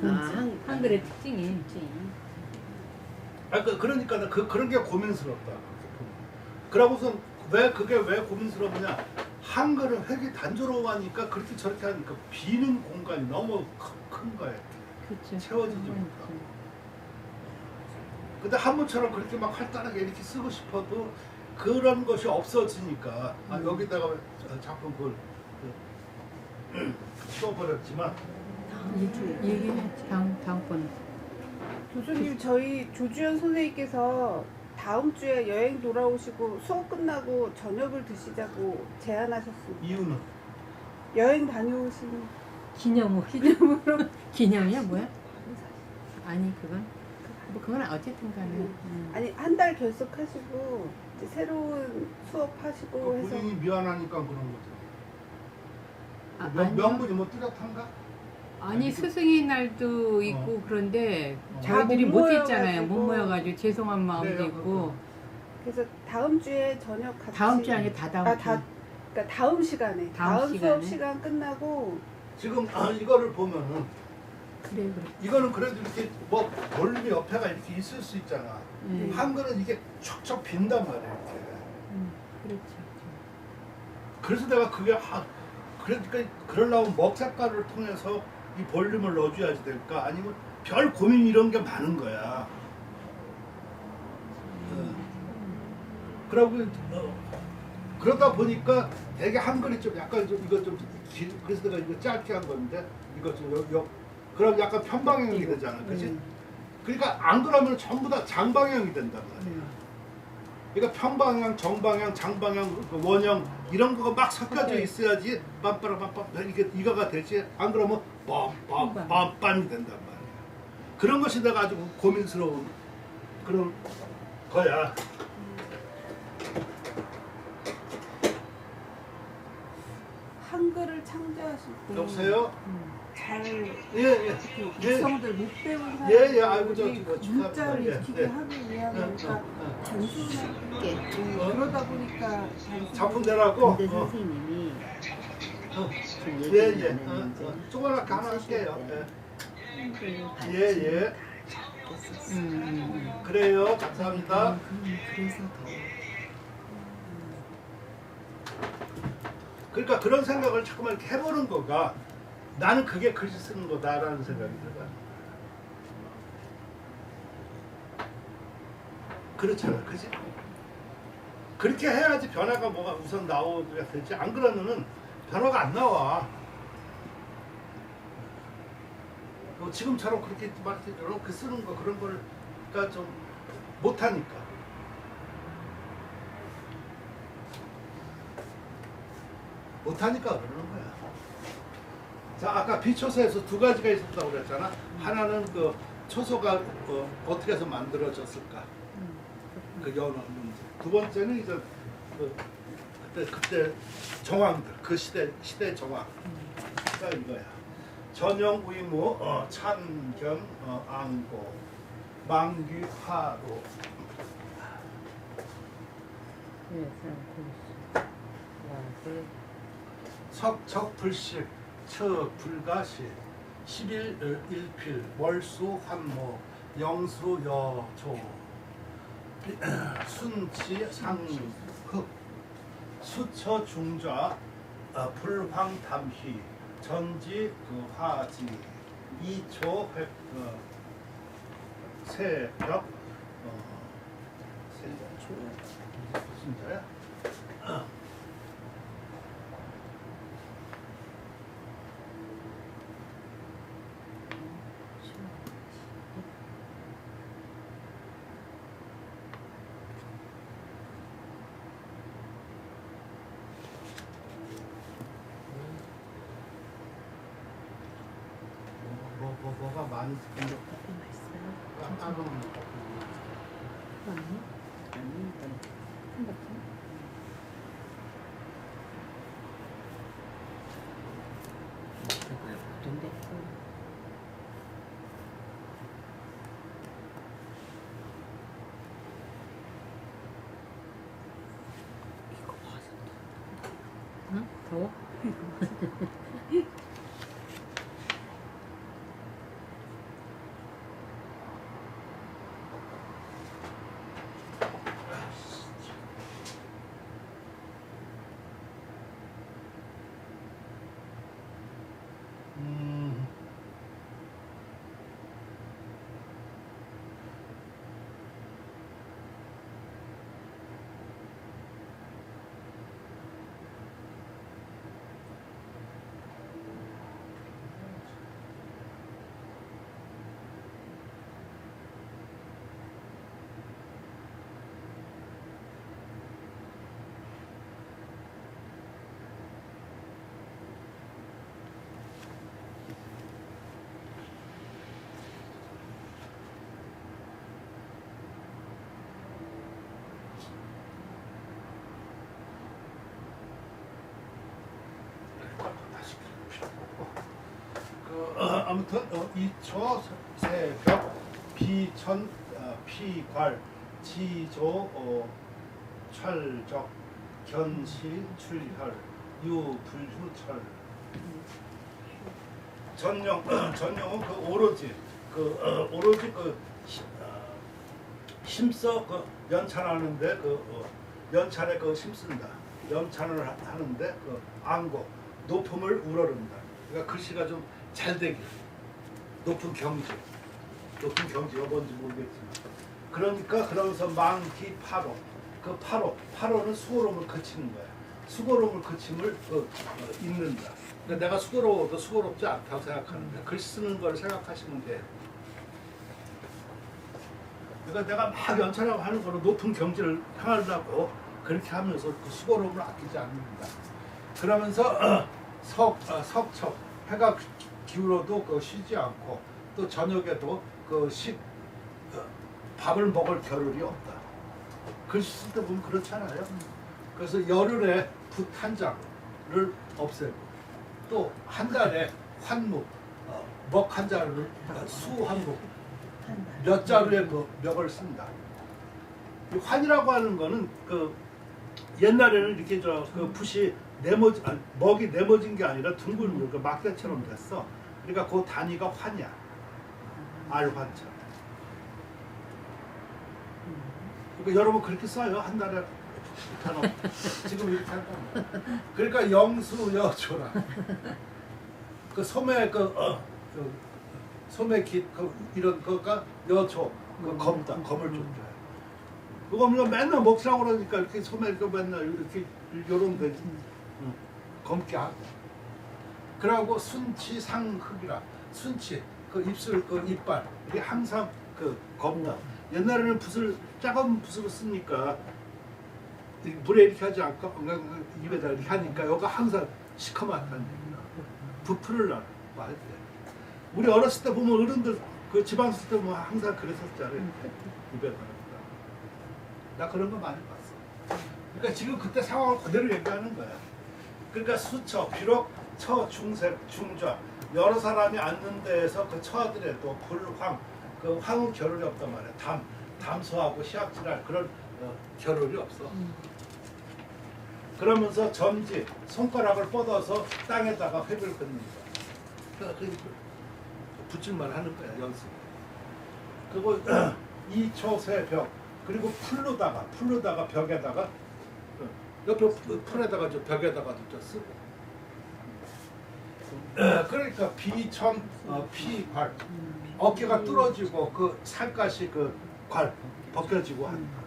한글의 특징이. 그러니까 그런 게 고민스럽다. 그러고선 그게 왜 고민스러우냐? 한글은 되게 단조로우하니까 그렇게 저렇게 하니까 비는 공간이 너무 큰 거예요. 그렇죠. 채워지지 못하고. 근데 한문처럼 그렇게 막 활달하게 이렇게 쓰고 싶어도 그런 것이 없어지니까 여기다가 작품 그걸 써버렸지만 얘기해. 다음번. 교수님, 저희 조주현 선생님께서 다음 주에 여행 돌아오시고 수업 끝나고 저녁을 드시자고 제안하셨습니다. 이유는 여행 다녀오신 기념으로. 기념으로. 기념이야 뭐야? 아니 그건 뭐 그건 어쨌든 간에. 아니, 한 달 결석하시고 이제 새로운 수업하시고 해서 본인이 미안하니까 그런 거죠. 아니요. 명분이 뭐 뚜렷한가? 아니 스승의 날도 있고 그런데 다 저희들이 못 못했잖아요. 못 모여가지고. 모여가지고 죄송한 마음도 그래요, 있고. 그래서 다음 주에 저녁 같이 다음 주 아니고 다다음 주. 그러니까 다음 시간에 다음 수업 시간에? 시간 끝나고 지금 이거를 보면은 그래. 이거는 그래도 이렇게 뭐 볼륨이 옆에가 이렇게 있을 수 있잖아. 한글은 이게 척척 빈단 말이야 이렇게. 그렇죠. 그래서 내가 그게 그러니까 그러려면 먹 색깔을 통해서 이 볼륨을 넣어줘야지 될까? 아니면 별 고민 이런 게 많은 거야. 그러고 그러다 보니까 되게 한글이 좀 약간 좀 이거 좀 그래서 내가 이거 짧게 한 건데 이거 좀 그럼 약간 편방향이 되잖아, 그렇지? 그러니까 안 그러면 전부 다 장방향이 된단 말이야. 그러니까 편방향, 정방향, 장방향, 원형 이런 거가 막 섞여져 있어야지 빰빠라빰빰 이게 이거가 되지. 안 그러면 빰빰빰빰이 된단 말이야. 그런 것이 내가 아주 고민스러운 그런 거야. 한글을 창조하실 때 여보세요? 잘 예. 육성들 못 배운 예, 아이고, 저 문자를 축하합니다. 익히게 예. 하기 위함이니까 단순하게 그러다 보니까 작품 내라고. 근데 선생님이 지금 예. 얘기를 안 했는데 조그맣게 하나 할게요. 한글 예. 그래요. 감사합니다. 그래서 더 그러니까 그런 생각을 자꾸만 이렇게 해보는 거가 나는 그게 글씨 쓰는 거다라는 생각이 들어요. 그렇잖아, 그지? 그렇게 해야지 변화가 뭐가 우선 나오게 되지. 안 그러면은 변화가 안 나와. 지금처럼 그렇게 막 이렇게 쓰는 거 그런 걸가 좀 못하니까. 못하니까 그러는 거야. 자, 아까 비초소에서 두 가지가 있었다고 그랬잖아. 하나는 그 초소가 어떻게 해서 만들어졌을까. 그 연어 문제. 두 번째는 이제 그때 정황들, 그 시대 정황. 그러니까 이거야. 전형 의무, 찬경, 안고, 망귀, 화로. 석적 불식, 처 불가시, 11 일필, 월수 환모, 영수 여조, 순치 상흑, 수처 중좌, 불황담희, 전지 화지, 이초 새벽, 무슨 자야? 뭐가 많이 생겼 따로 응? 더워? 아무튼 이초 새벽 비천 피괄 지조 철적 견시 출혈 유불후철 전용은 그 오로지 힘써 그 연찬하는데 연찬에 힘쓴다. 연찬을 하는데 안고 높음을 우러른다. 그러니까 글씨가 좀 잘 되게 높은 경지 이거 뭔지 모르겠지만 그러니까 그러면서 망기 파로 파로는 수고로움을 그치는 거야. 수고로움을 그침을 읽는다. 그러니까 내가 수고로워도 수고롭지 않다고 생각하는데 글씨 쓰는 걸 생각하시면 돼요. 그러니까 내가 막 연찬하고 하는 거는 높은 경지를 향하려고 그렇게 하면서 그 수고로움을 아끼지 않는다. 그러면서 석척 해가 기울어도 쉬지 않고 또 저녁에도 밥을 먹을 겨를이 없다. 글씨 쓸 때 보면 그렇잖아요. 그래서 열흘에 붓 한 장을 없애고 또 한 달에 환묵 먹 한 자루를 수환묵 몇 자루의 멱을 쓴다. 이 환이라고 하는 거는 옛날에는 이렇게 붓이 먹이 네모진 게 아니라 둥근 막대처럼 됐어. 그러니까 그 단위가 환이야. 알환처럼. 그러니까 여러분 그렇게 써요. 한 달에 지금 이렇게 할 겁니다. 그러니까 영수여초라. 그 소매 소매 이런 거가 여초 검다. 검을 줬죠. 그거 우리가 맨날 먹자고 그러니까 이렇게 소매 맨날 이렇게 요런 데 검게 하고. 그러고 순치 상흑이라. 순치 입술 이빨 이게 항상 검다. 옛날에는 작은 붓으로 쓰니까 물에 이렇게 하지 않고 입에다 이렇게 하니까 여기가 항상 시커멓다는 얘기야. 부풀을 놔 할 때. 우리 어렸을 때 보면 어른들 지방 쓸 때 보면 항상 그랬었잖아요. 입에다. 나 그런 거 많이 봤어. 그러니까 지금 그때 상황을 그대로 얘기하는 거야. 그러니까 수처 비록 처 중색 중좌 여러 사람이 앉는 데에서 처하더라도 불황 황은 겨를이 없단 말이야. 담소하고 희약질할 그런 겨를이 없어. 그러면서 점지 손가락을 뻗어서 땅에다가 획을 긋는 거야. 붙일만 하는 거야 연습. 그리고 이초새벽 그리고 풀로다가 벽에다가 옆에 풀에다가 벽에다가도 쓰고. 그러니까 비천 피괄 어깨가 뚫어지고 살갗이 괄 벗겨지고 하는 거.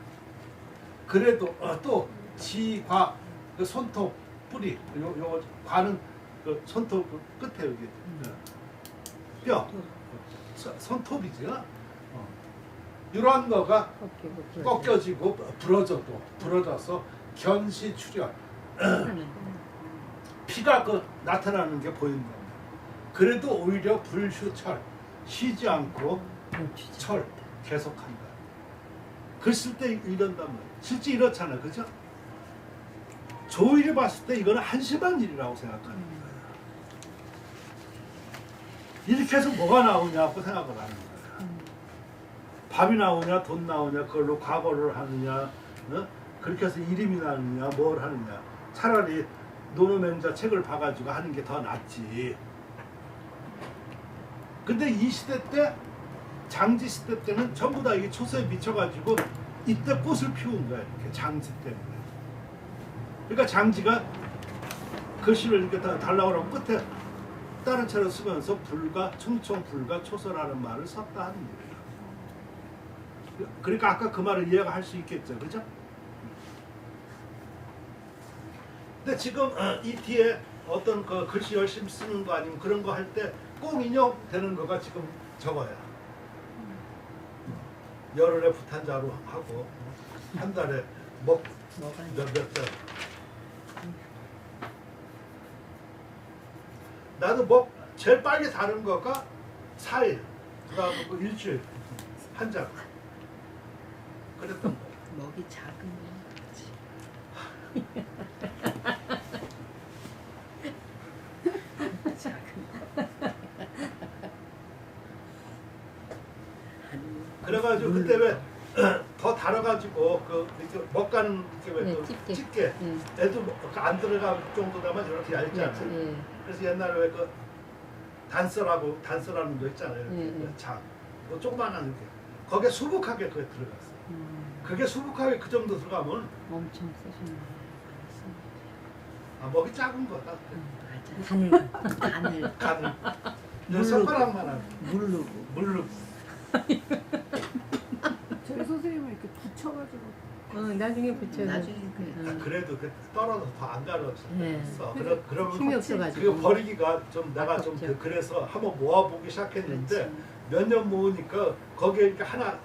그래도 또 지과 손톱 뿌리 요 관은 손톱 끝에 여기 뼈 손톱이지. 이러한 거가 꺾여지고 부러져서 견시 출혈 피가 나타나는 게 보이는 겁니다. 그래도 오히려 불휴철 쉬지 않고 철 계속한다. 글 쓸 때 이런단 말이야. 실제 이렇잖아, 그죠? 조일이 봤을 때 이거는 한심한 일이라고 생각하는 거야. 이렇게 해서 뭐가 나오냐고 생각을 하는 거야. 밥이 나오냐, 돈 나오냐, 그걸로 과거를 하느냐, 그렇게 해서 이름이 나느냐, 뭘 하느냐. 차라리 노노맹자 책을 봐가지고 하는 게 더 낫지. 근데 이 시대 때, 장지 시대 때는 전부 다 이게 초서에 미쳐가지고 이때 꽃을 피운 거야, 이렇게 장지 때문에. 그러니까 장지가 글씨를 이렇게 다 달라고 하고 끝에 다른 차를 쓰면서 충청 불가 초서라는 말을 썼다 하는 얘기예요. 그러니까 아까 그 말을 이해가 할 수 있겠죠, 그죠? 근데 지금 이 뒤에 어떤 글씨 열심히 쓰는 거 아니면 그런 거 할 때 꼭 인용되는 거가 지금 저거야. 열흘에 부탄자로 하고 한 달에 몇 달. 나도 제일 빨리 다른 거가 4일, 그다음에 일주일 한 장. 그랬던 거야. 먹이 작은 거 같지. 작은 거. 그래가지고 그때 왜 더 달아가지고 그 이렇게 먹가는 이렇게 왜 네, 또 집게. 집게 애도 안 들어갈 정도다만 이렇게 얇잖아요. 예. 그래서 옛날에 왜 그 단서라는 거 있잖아요. 예. 장, 뭐 조그만한 이렇게 거기에 수북하게 그게 들어갔어. 그게 수북하게 그 정도 들어가면 엄청 쓰시는 아, 먹이 작은 거다. 간을 간을 물로. 손가락만 하고 물르고 물로 저희 선생님은 이렇게 붙여가지고 나중에 붙여서. 나중에 그래도 그 떨어져서 더 안 가려졌어. 네. 그러면 힘이 없어가지고. 그거 버리기가 좀 내가 좀 아깝죠. 그래서 한번 모아보기 시작했는데 그렇지. 몇 년 모으니까 거기에 이렇게 하나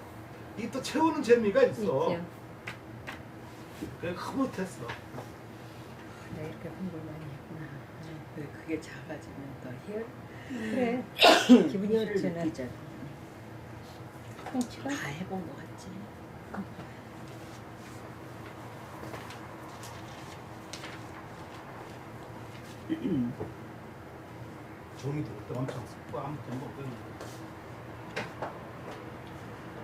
이 또 채우는 재미가 있어. 있죠. 그래 흐뭇했어. 내가 이렇게 공부를 많이 했구나. 그게 작아지면 더 희열 그래. 기분이 어쩌나. 느끼잖아. 통치가? 다 해본 것 같지. 종이도 그때 엄청 쓰고 아무튼 뭐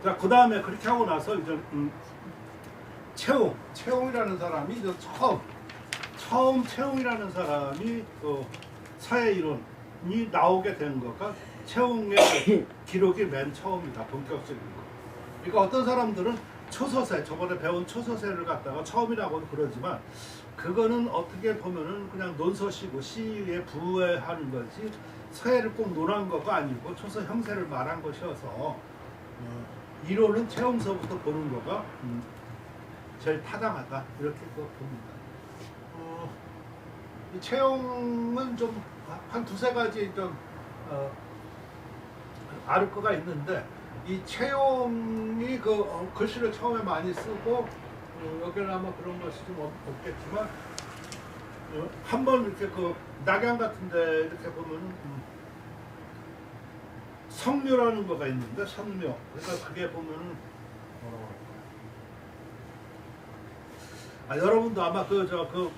자, 그 다음에 그렇게 하고 나서 이제 채용이라는 사람이 이제 처음 채용이라는 사람이 그 사회 이론이 나오게 된 거가 채용의 기록이 맨 처음이다. 본격적인 거. 그러니까 어떤 사람들은 초서세, 저번에 배운 초서세를 갖다가 처음이라고도 그러지만 그거는 어떻게 보면은 그냥 논서시고 시에 부여하는 거지 서예를 꼭 논한 거가 아니고 초서 형세를 말한 것이어서 이론은 채용서부터 보는 거가 제일 타당하다 이렇게 봅니다. 이 채용은 좀 한 두세 가지 좀 아를 거가 있는데 이 채용이 그 글씨를 처음에 많이 쓰고 여기는 아마 그런 것이 좀 없겠지만 한번 이렇게 그 낙양 같은데 이렇게 보면 성묘라는 거가 있는데 성묘 그러니까 그게 보면은 여러분도 아마 그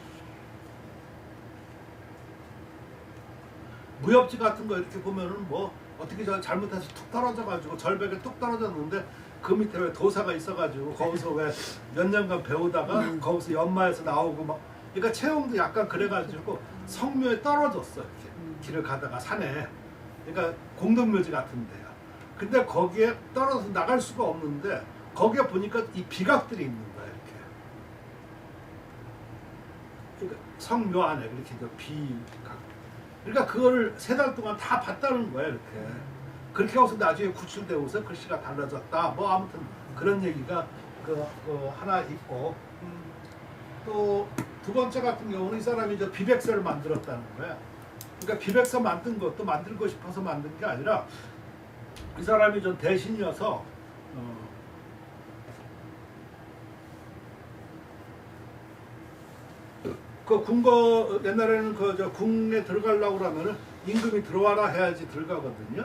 무협지 같은 거 이렇게 보면은 뭐 어떻게 잘못해서 툭 떨어져 가지고 절벽에 뚝 떨어졌는데 그 밑에 왜 도사가 있어가지고 거기서 왜 몇 년간 배우다가 거기서 연마에서 나오고 막 그러니까 채용도 약간 그래가지고 성묘에 떨어졌어 이렇게 길을 가다가 산에 그러니까 공동묘지 같은 데야. 근데 거기에 떨어져서 나갈 수가 없는데 거기에 보니까 이 비각들이 있는 거야 이렇게. 그러니까 성묘 안에 이렇게 비각. 그러니까 그거를 3달 동안 다 봤다는 거야 이렇게. 그렇게 해서 나중에 구출되고서 글씨가 달라졌다. 뭐 아무튼 그런 얘기가 그 하나 있고 또 두 번째 같은 경우는 이 사람이 이제 비백서를 만들었다는 거야. 그러니까 비백서 만든 것도 만들고 싶어서 만든 게 아니라 이 사람이 좀 대신이어서 그 궁거 옛날에는 그 궁에 들어가려고 그러면은 임금이 들어와라 해야지 들어가거든요.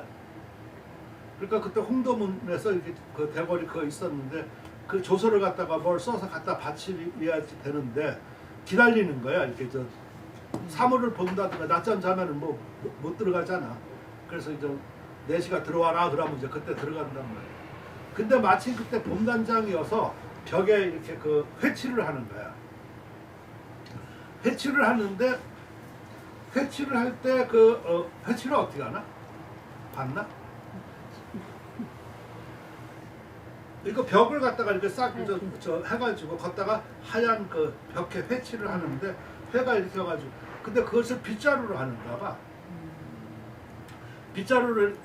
그러니까 그때 홍도문에서 이렇게 그 대궐이 그거 있었는데 그 조서를 갖다가 뭘 써서 갖다 바치려야지 되는데 기다리는 거야. 이렇게 사물을 본다든가 낮잠 자면은 뭐 못 들어가잖아. 그래서 이제 4시가 들어와라 그러면 이제 그때 들어간단 말이야. 근데 마침 그때 봄단장이어서 벽에 이렇게 그 회치를 하는 거야. 회치를 하는데 회치를 할 때 회치를 어떻게 하나? 봤나? 이거 벽을 갖다가 이렇게 싹 해가지고 걷다가 하얀 그 벽에 회치를 하는데 회가 이렇게 와가지고 근데 그것을 빗자루로 하는가 봐. 빗자루를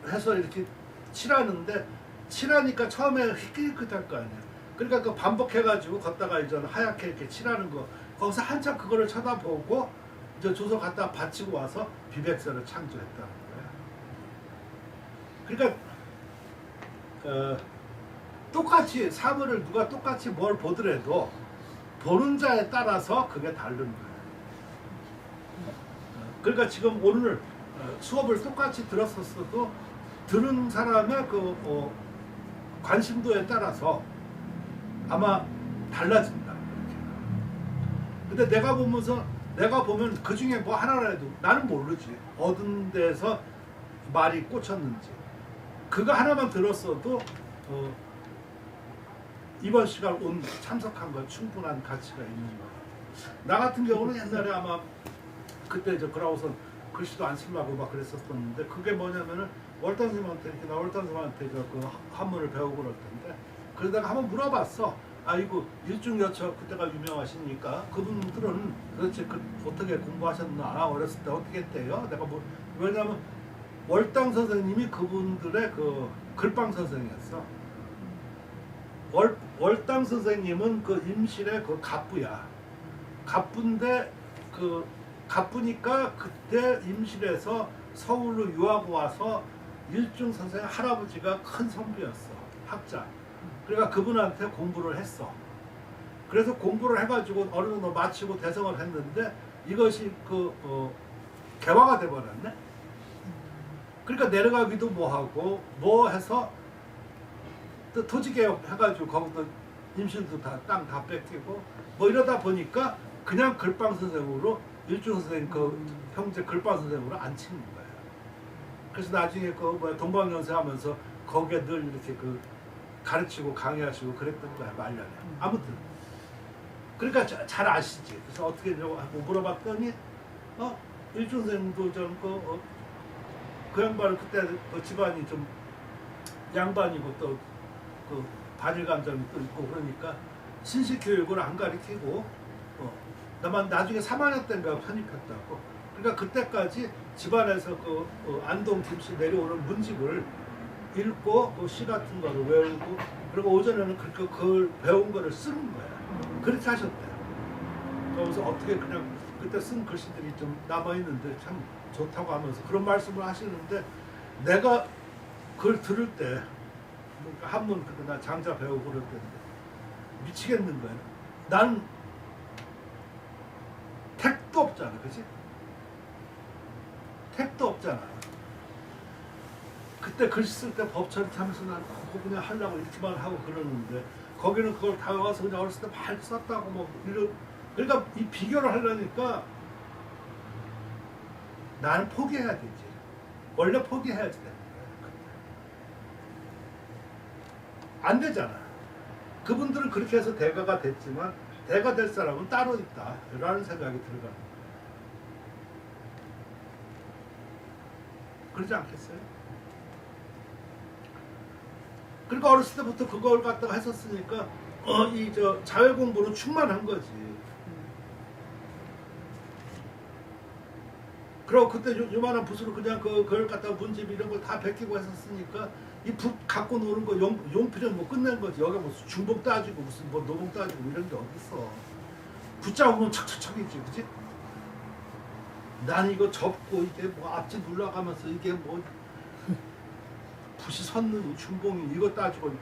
해서 이렇게 칠하는데 칠하니까 처음에 희끗희끗할 거 아니야. 그러니까 그 반복해가지고 걷다가 이제 하얗게 이렇게 칠하는 거 거기서 한참 그거를 쳐다보고 이제 조서 갖다 바치고 와서 비백서를 창조했다는 거야. 그러니까 똑같이 사물을 누가 똑같이 뭘 보더라도 보는 자에 따라서 그게 다른 거예요. 그러니까 지금 오늘 수업을 똑같이 들었었어도 들은 사람의 그 관심도에 따라서 아마 달라진다. 근데 내가 보면 그 중에 뭐 하나라도 나는 모르지. 어떤 데서 말이 꽂혔는지. 그거 하나만 들었어도 이번 시간 온 참석한 건 충분한 가치가 있는 거예요. 나 같은 경우는 옛날에 아마 그때 저 그라우선 글씨도 안 쓰려고 막 그랬었었는데 그게 뭐냐면은 월단 선생님한테 이렇게 나 월단 선생님한테 그 한문을 배우고 그럴 텐데 그러다가 한번 물어봤어. 아이고 일중여처 그때가 유명하시니까 그분들은 도대체 어떻게 공부하셨나 어렸을 때 어떻게 했대요? 내가 뭐 왜냐면 월당 선생님이 그분들의 그 글방 선생이었어. 월당 선생님은 그 임실의 그 갑부야. 갑부인데 그 갑부니까 그때 임실에서 서울로 유학 와서 일중 선생 할아버지가 큰 선비였어. 학자. 그러니까 그분한테 공부를 했어. 그래서 공부를 해가지고 어느 정도 마치고 대성을 했는데 이것이 개화가 돼버렸네. 그러니까 내려가기도 뭐하고 뭐 해서 또 토지개혁 해가지고 거기서 임실도 땅 다 뺏기고 뭐 이러다 보니까 그냥 글방 선생으로 일중 선생 그 형제 글방 선생으로 안 치는 거예요. 그래서 나중에 동방연세 하면서 거기에 늘 이렇게 가르치고 강의하시고 그랬던 거야 말년에. 아무튼 그러니까 잘 아시지. 그래서 어떻게 하냐고 물어봤더니 일중 선생도 좀 그 양반은 그때 집안이 좀 양반이고 또 반일 감정이 또 있고 그러니까 신식 교육을 안 가르치고 다만 나중에 3학년 때인가 편입했다고. 그러니까 그때까지 집안에서 안동 김씨 내려오는 문집을 읽고 시 같은 거를 외우고 그리고 오전에는 그걸 배운 거를 쓰는 거야. 그렇게 하셨대요. 그래서 어떻게 그냥 그때 쓴 글씨들이 좀 남아있는데 참 좋다고 하면서 그런 말씀을 하시는데 내가 그걸 들을 때 한문 그때 나 장자 배우고 그럴 때인데 미치겠는 거야. 난 택도 없잖아, 그치? 택도 없잖아. 그때 글씨 쓸 때 법처리 하면서 난 그거 그냥 하려고 이렇게만 하고 그러는데 거기는 그걸 다 외워서 그냥 어렸을 때 막 썼다고 뭐 그러니까 이 비교를 하려니까 나는 포기해야 되지. 원래 포기해야지 되는 거야. 안 되잖아. 그분들은 그렇게 해서 대가가 됐지만 대가 될 사람은 따로 있다 라는 생각이 들어가는 거야. 그러지 않겠어요? 그러니까 어렸을 때부터 그걸 갖다가 했었으니까 자외 공부는 충만한 거지. 그리고 그때 요만한 붓으로 그냥 그걸 갖다가 문집 이런 걸 다 베끼고 했었으니까 이 붓 갖고 노는 거 용필은 뭐 끝낸 거지. 여기 뭐 중복 따지고 무슨 뭐 노봉 따지고 이런 게 어딨어. 붓 잡으면 척척척이지, 그치? 난 이거 접고 이게 뭐 앞뒤 눌러가면서 이게 뭐 붓이 섰는 중봉이 이거 따지고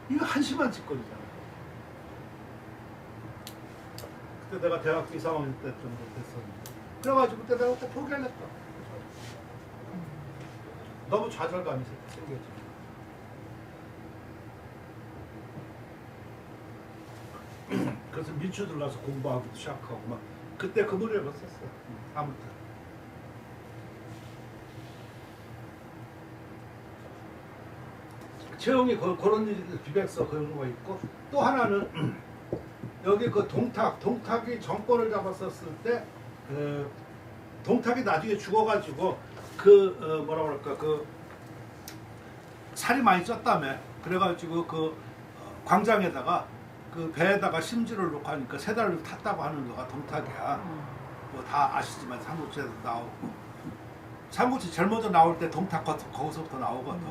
이거 한심한 짓거리잖아. 그때 내가 대학교 2, 3학년 때 정도 됐었는데 그래가지고 그때 내가 또 포기를 했다. 너무 좌절감이 생겼지. 그래서 민초들 가서 공부하기도 시작하고 막 그때 그 무렵을 썼어. 아무튼 채용이 그런 일이 비백서 그런 거 있고 또 하나는 여기 동탁이 정권을 잡았었을 때 동탁이 나중에 죽어가지고 뭐라 그럴까 살이 많이 쪘다며. 그래가지고 광장에다가 배에다가 심지를 놓고 하니까 세 달을 탔다고 하는 거가 동탁이야. 뭐 다 아시지만 삼국지에도 나오고 삼국지 제일 먼저 나올 때 동탁 거기서부터 나오거든.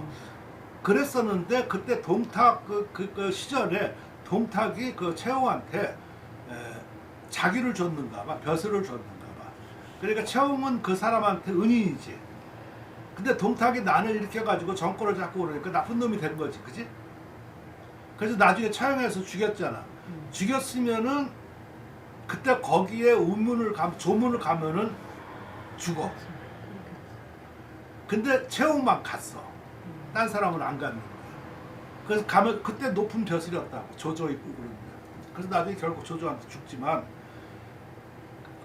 그랬었는데 그때 동탁 그 시절에 동탁이 채용한테 자기를 줬는가 봐, 벼슬을 줬는가 봐. 그러니까 채용은 그 사람한테 은인이지. 근데 동탁이 난을 일으켜가지고 정권을 잡고 그러니까 나쁜 놈이 된 거지, 그지? 그래서 나중에 처형해서 죽였잖아. 죽였으면은 그때 거기에 조문을 가면은 죽어. 근데 채용만 갔어. 딴 사람은 안 갔는 거야. 그래서 가면 그때 높은 벼슬이었다고 조조 있고 그러는데. 그래서 나중에 결국 조조한테 죽지만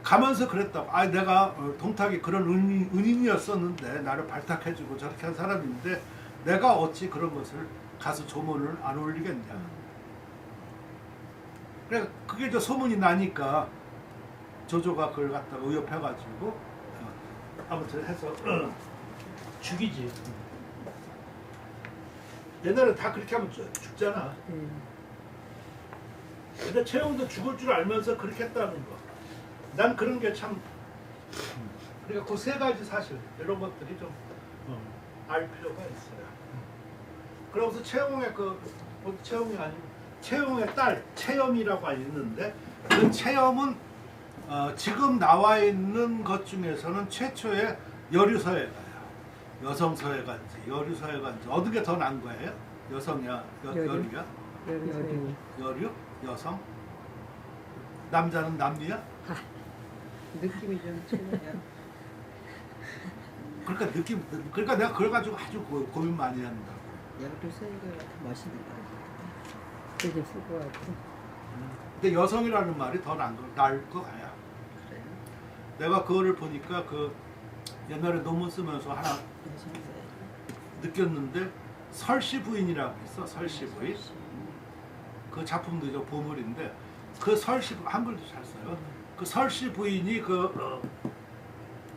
가면서 그랬다고. 내가 동탁이 그런 은인이었었는데 나를 발탁해주고 저렇게 한 사람인데 내가 어찌 그런 것을 가서 조문을 안 올리겠냐. 그래 그게 저 소문이 나니까 조조가 그걸 갖다가 의협해가지고 아무튼 해서 죽이지. 옛날에 다 그렇게 하면 죽잖아. 근데 최영도 죽을 줄 알면서 그렇게 했다는 거. 난 그런 게 참. 그러니까 그 세 가지 사실 이런 것들이 좀 알 필요가 있어요. 그러면서 최영의 최영이 아니고 최영의 딸 채염이라고 있는데 그 채염은 지금 나와 있는 것 중에서는 최초의 여류서예가요. 여성 서예가인지 여류서예가인지 어느 게 더 난 거예요? 여성이야, 여류야? 여류? 여성? 남자는 남미야? 느낌이 좀 틀려요. 그러니까 내가 그걸 가지고 아주 고민 많이 한다. 여기 소리가 더 멋있는 것 같아. 되게 수고하고. 근데 여성이라는 말이 더 나을 거 아니야. 그래요? 내가 그거를 보니까 옛날에 논문 쓰면서 하나 느꼈는데 설씨 부인이라고 있어. 설씨 부인. 그 작품도 이제 보물인데 그 설씨 한글도 잘 써요. 그 설씨 부인이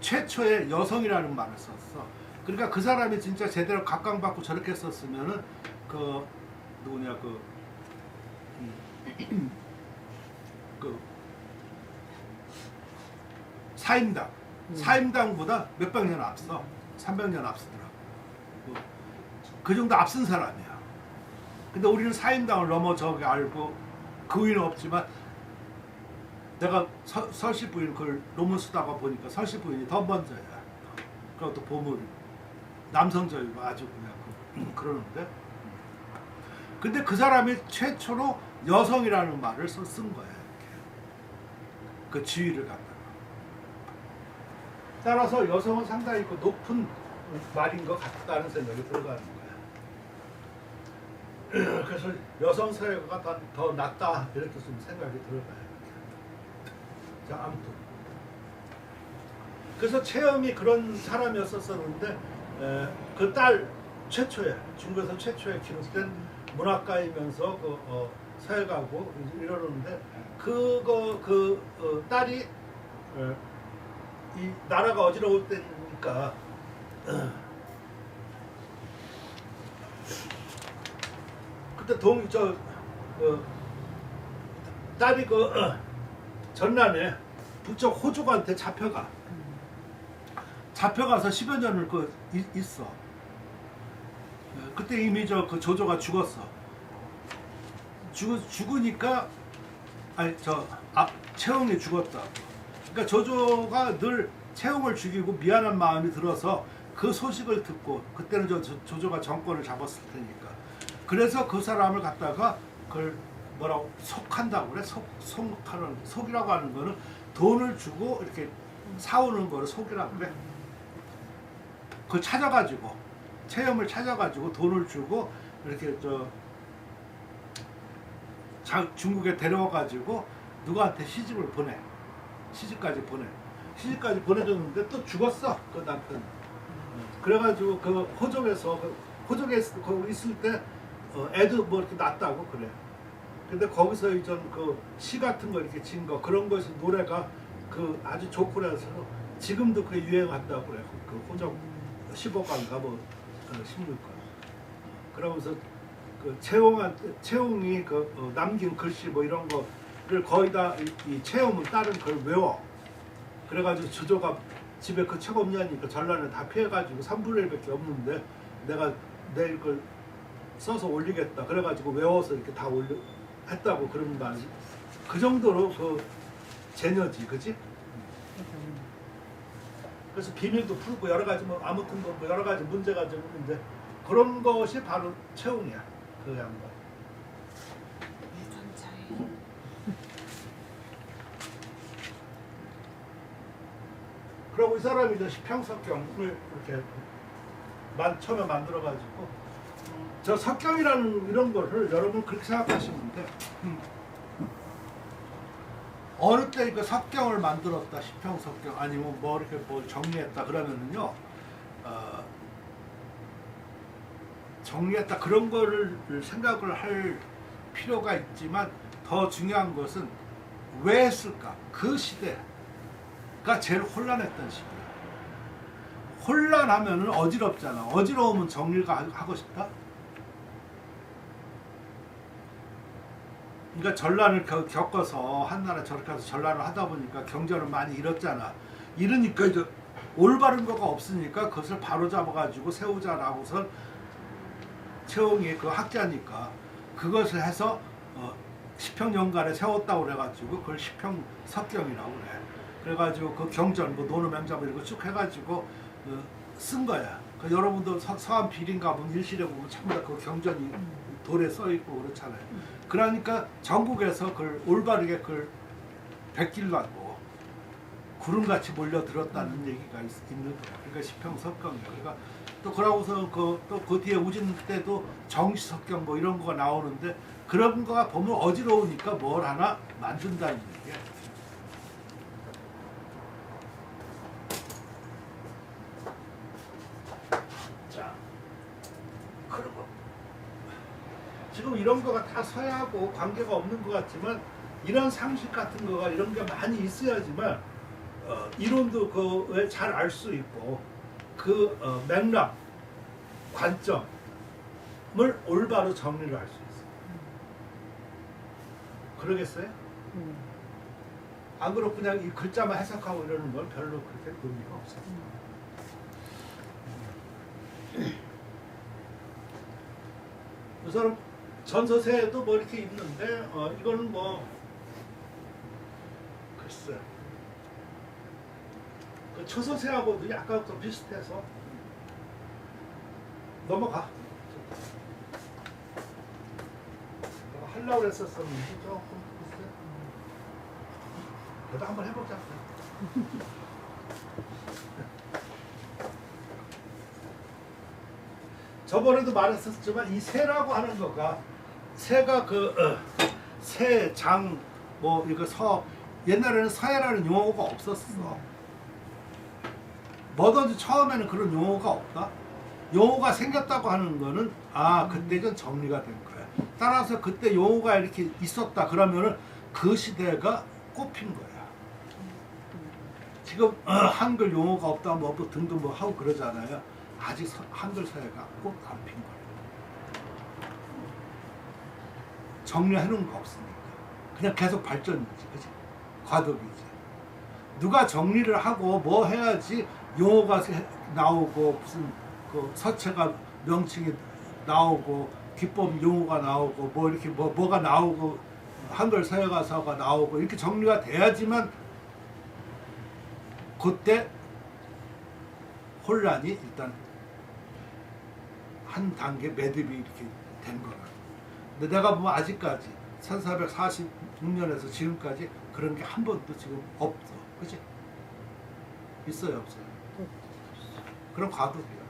최초의 여성이라는 말을 썼어. 그러니까 그 사람이 진짜 제대로 각광받고 저렇게 썼으면은 누구냐 사임당보다 몇백 년 앞서 300년 앞서더라고. 그 정도 앞선 사람이야. 근데 우리는 사임당을 넘어 저기 알고 그 위는 없지만 내가 설씨 부인 그걸 논문 쓰다가 보니까 설씨 부인이 더 먼저야. 그것도 보물 남성적이고 아주 그냥 그러는데 근데 그 사람이 최초로 여성이라는 말을 쓴 거야. 이렇게. 그 지위를 갖다가. 따라서 여성은 상당히 높은 말인 것 같다는 생각이 들어가는 거야. 그래서 여성 사회가 더 낫다 이렇게 좀 생각이 들어가요. 자, 아무튼 그래서 채염이 그런 사람이었었는데 그 딸 최초에 중국에서 최초에 기록된 문학가이면서 서예가고 이러는데 딸이 이 나라가 어지러울 때니까 그때 딸이 전란에 부쩍 호족한테 잡혀가서 10여 년을 있어. 그때 이미 그 조조가 죽었어. 죽으니까 채용이 죽었다. 그러니까 조조가 늘 채용을 죽이고 미안한 마음이 들어서 그 소식을 듣고 그때는 조조가 정권을 잡았을 테니까. 그래서 그 사람을 갖다가 그걸 뭐라고 속한다고 그래? 속이라고 하는 거는 돈을 주고 이렇게 사오는 거를 속이라고 그래. 그걸 찾아가지고 체험을 찾아가지고 돈을 주고 이렇게 중국에 데려와가지고 누구한테 시집까지 보내줬는데 또 죽었어 그 남편. 그래가지고 그 호족에 있을 때 애도 뭐 이렇게 낳았다고 그래. 근데 거기서 이전 시 같은 거 이렇게 진 거 그런 거에서 노래가 아주 좋고 그래서 지금도 그게 유행한다고 그래. 그 호적 15관가 뭐 16관. 그러면서 채용이 남긴 글씨 뭐 이런 거를 거의 다 이 채용은 다른 걸 외워. 그래가지고 조조가 집에 그 책 없냐니까 전란에 다 피해가지고 3분의 1밖에 없는데 내가 내일 걸 써서 올리겠다. 그래가지고 외워서 이렇게 다 했다고 그런 말이. 그 정도로 제녀지, 그지? 그래서 비밀도 풀고 여러 가지 아무튼 여러 가지 문제가 좀 있는데 그런 것이 바로 채용이야. 그 양반. 그리고 이 사람이 이제 시평석경을 이렇게 처음에 만들어가지고 저 석경이라는 이런 거를 여러분 그렇게 생각하시면 돼. 어느 때 그 석경을 만들었다, 시평석경 아니면 뭐 이렇게 뭘 정리했다 그러면은요, 정리했다 그런 거를 생각을 할 필요가 있지만 더 중요한 것은 왜 했을까? 그 시대가 제일 혼란했던 시기야. 혼란하면은 어지럽잖아. 어지러우면 정리가 하고 싶다. 그러니까 전란을 겪어서 한나라 저렇게 해서 전란을 하다 보니까 경전을 많이 잃었잖아. 잃으니까 이제 올바른 거가 없으니까 그것을 바로 잡아가지고 세우자라고서 최홍이 그 학자니까 그것을 해서 시평연간에 세웠다고 그래가지고 그걸 시평석경이라고 그래. 그래가지고 그 경전, 뭐 논어맹자 이런 거 쭉 해가지고 쓴 거야. 그 여러분도 서한 비린가 보면 일실에 보면 전부 다 그 경전이 돌에 써 있고 그렇잖아요. 그러니까 전국에서 그걸 올바르게 그걸 베끼려고 구름같이 몰려들었다는 얘기가 있는 거야. 그러니까 시평석경이야. 그러니까 또 그러고서 그 뒤에 우진 때도 정시석경 뭐 이런 거가 나오는데 그런 거가 보면 어지러우니까 뭘 하나 만든다는 얘기야. 자, 그리고 지금 이런 거가 다 서야하고 관계가 없는 것 같지만 이런 상식 같은 거가 이런 게 많이 있어야지만 이론도 그에 잘 알 수 있고 그 맥락, 관점을 올바로 정리를 할 수 있어요. 그러겠어요? 안 그렇고 그냥 이 글자만 해석하고 이러는 건 별로 그렇게 의미가 없어요. 우선 전서세에도 뭐 이렇게 있는데 이거는 뭐 글쎄 그 초서세하고도 약간 좀 비슷해서 넘어가. 내가 하려고 했었었는데 조금 글쎄 그래도 한번 해보자. 저번에도 말했었지만 이 세라고 하는 거가 세가 세, 장, 뭐 이거 서 옛날에는 서해라는 용어가 없었어. 뭐든지 처음에는 그런 용어가 없다. 용어가 생겼다고 하는 거는 그때 전 정리가 된 거야. 따라서 그때 용어가 이렇게 있었다 그러면은 그 시대가 꼽힌 거야. 지금 한글 용어가 없다 뭐 등등 뭐 하고 그러잖아요. 아직 한글 사회가 꼭 안 핀 거예요. 정리해놓은 거 없으니까 그냥 계속 발전이지, 그치? 과도기지. 누가 정리를 하고 뭐 해야지 용어가 나오고 무슨 그 서체가 명칭이 나오고 기법 용어가 나오고 뭐 이렇게 뭐가 나오고 한글 서예가서가 나오고 이렇게 정리가 돼야지만 그때 혼란이 일단 한 단계 매듭이 이렇게 된 거라. 근데 내가 보면 아직까지 1446년에서 지금까지 그런 게 한 번도 지금 없어. 그치? 있어요, 없어요? 그럼 과도기야.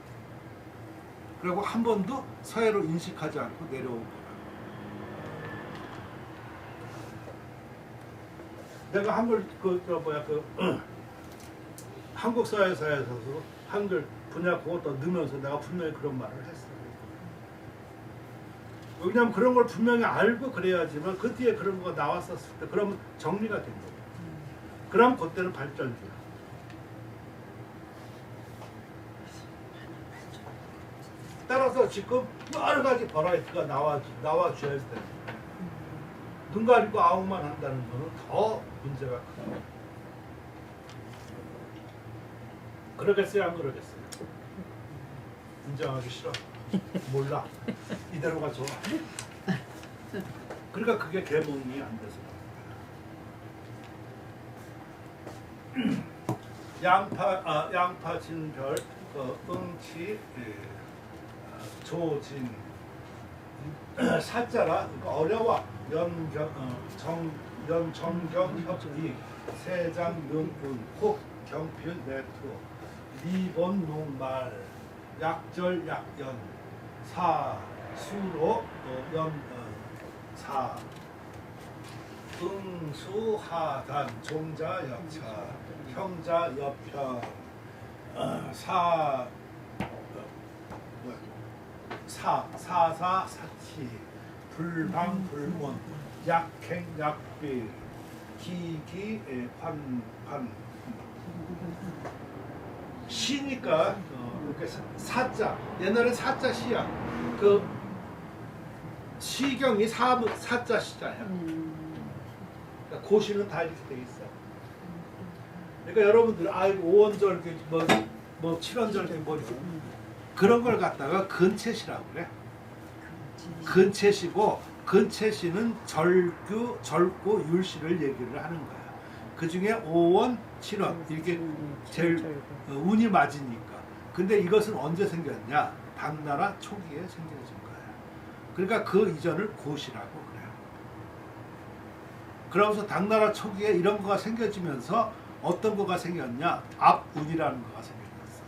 그리고 한 번도 서해로 인식하지 않고 내려온 거야. 내가 한글 한국 사회사에서도 한글 분야 그것도 넣으면서 내가 분명히 그런 말을 했어. 왜냐면 그런 걸 분명히 알고 그래야지만 그 뒤에 그런 거가 나왔었을 때 그러면 정리가 된 거야. 그럼 그때는 발전기야. 따라서 지금 여러 가지 버라이티가 나와줘야 돼. 눈 가리고 아웅만 한다는 거는 더 문제가 크다. 그러겠어요, 안 그러겠어요? 인정하기 싫어. 몰라. 이대로가 좋아. 그러니까 그게 계몽이 안 돼서. 양파 진별, 응치, 조진, 사자라 어려워. 연정경 협의, 세장 윤운, 혹 경필 내투, 리본 농말, 약절 약연, 사 수로 사 응수하단 종자역차 형자여편 사사사치 불방불문 약행약비 기기환환 시니까 이렇게 사자 옛날에 사자 시야 그 시경이 사자 시자야. 그러니까 고시는 다 이렇게 돼 있어. 그러니까 여러분들 아이고 오원절개 뭐 칠원절개 뭐 그런 걸 갖다가 근채시라고 그래. 근채시고 근채시는 절구 율시를 얘기를 하는 거야. 그 중에 5원, 7원 이렇게 제일 운이 맞으니까. 근데 이것은 언제 생겼냐? 당나라 초기에 생겨진 거야. 그러니까 그 이전을 고시라고 그래요. 그러면서 당나라 초기에 이런 거가 생겨지면서 어떤 거가 생겼냐? 압운이라는 거가 생겼어.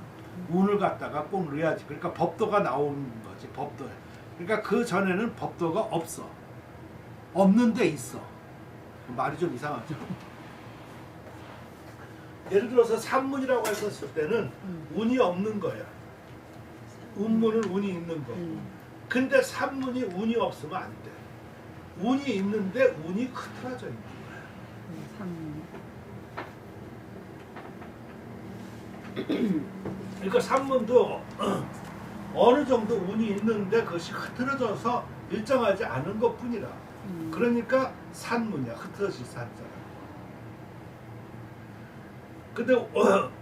운을 갖다가 꼭 넣어야지. 그러니까 법도가 나오는 거지. 법도. 그러니까 그 전에는 법도가 없어. 없는데 있어. 말이 좀 이상하죠. 예를 들어서 산문이라고 했었을 때는 운이 없는 거야. 운문은 운이 있는 거. 근데 산문이 운이 없으면 안 돼. 운이 있는데 운이 흐트러져 있는 거야. 그러니까 산문도 어느 정도 운이 있는데 그것이 흐트러져서 일정하지 않은 것뿐이라. 그러니까 산문이야. 흐트러질 산자라. 근데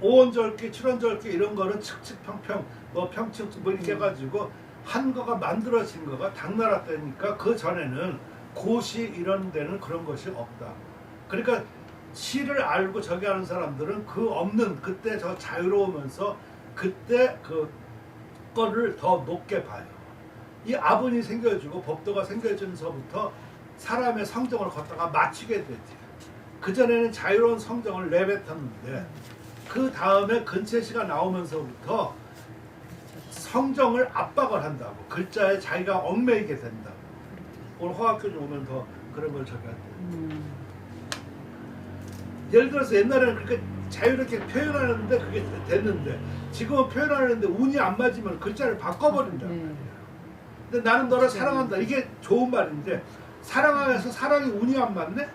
오원절기, 칠원절기 이런 거는 칙칙평평, 뭐 평칙 뭐 이렇게 해가지고 한 거가 만들어진 거가 당나라 때니까 그 전에는 고시 이런 데는 그런 것이 없다. 그러니까 시를 알고 저기 하는 사람들은 그 없는 그때 저 자유로우면서 그때 그 거를 더 높게 봐요. 이 아분이 생겨지고 법도가 생겨지면서부터 사람의 성정을 걷다가 맞추게 되지. 그전에는 자유로운 성정을 내뱉었는데 그 다음에 근채시가 나오면서부터 성정을 압박을 한다고. 글자에 자기가 얽매이게 된다고. 오늘 화학교님 오면 더 그런 걸 저기 할 때. 예를 들어서 옛날에는 그렇게 자유롭게 표현하는데 그게 됐는데 지금은 표현하는데 운이 안 맞으면 글자를 바꿔버린단 말이야. 근데 나는 너를 사랑한다. 이게 좋은 말인데 사랑하면서 사랑이 운이 안 맞네?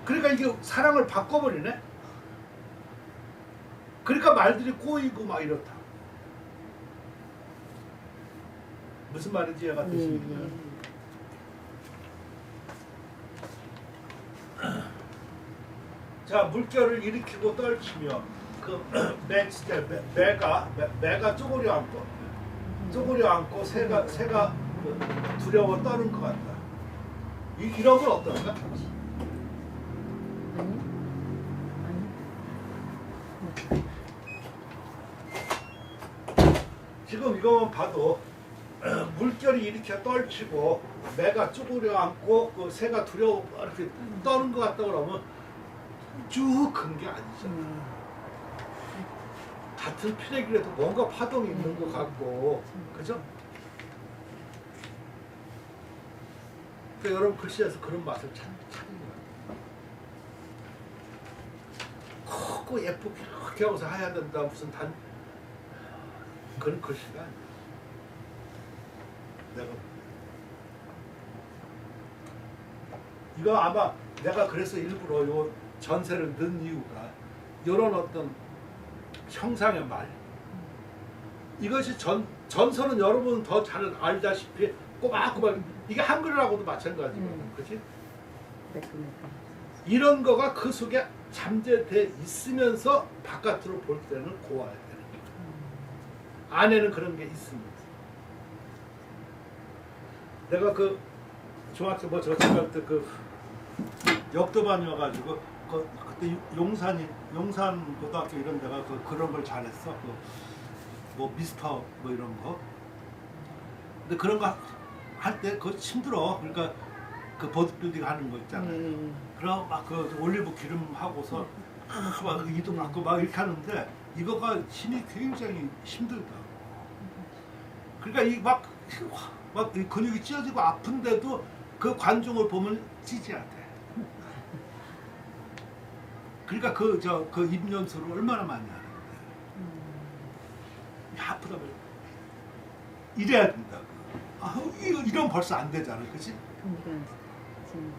그러니까 이게 사랑을 바꿔버리네? 그러니까 말들이 꼬이고 막 이렇다. 무슨 말인지 이해가 되십니까? 자, 물결을 일으키고 떨치며 그 매가 쪼그려 앉고 새가 두려워 떠는 것 같다. 이런 건 어떤가? 지금 이거만 봐도 물결이 일으켜 떨치고 매가 쪼그려 앉고 그 새가 두려워 이렇게 떠는 것 같다 그러면 쭉 큰 게 아니잖아. 같은 피레기라도 뭔가 파동이 있는 것 같고, 그죠? 그러니까 여러분 글씨에서 그런 맛을 찾는 거야. 크고 예쁘게 그렇게 하고서 해야 된다 무슨 그런 글씨가 아니야. 이거 아마 내가 그래서 일부러 요 전세를 넣은 이유가 이런 어떤 형상의 말 이것이 전서는 여러분 더 잘 알다시피 꼬박꼬박 이게 한글이라고도 마찬가지거든. 그렇지? 이런 거가 그 속에 잠재돼 있으면서 바깥으로 볼 때는 고와야 되는 거야. 안에는 그런 게 있습니다. 내가 그 중학교 뭐 저쪽 때 그 역도반이어가지고 그때 용산 고등학교 이런 데가 그런 걸 잘했어. 뭐 미스터 뭐 이런 거. 근데 그런 거 할 때 그거 힘들어. 그러니까 그 보드빌딩 하는 거 있잖아요. 그럼 막 그 올리브 기름 하고서 막 이도 맞고 막 이렇게 하는데 이거가 힘이 굉장히 힘들다. 그러니까 이 막 근육이 찢어지고 아픈데도 그 관중을 보면 찌지않대. 그러니까 그 입연수를 얼마나 많이 하는데. 아프다. 이래야 된다. 이건 벌써 안 되잖아, 그렇지? 그러니까 지금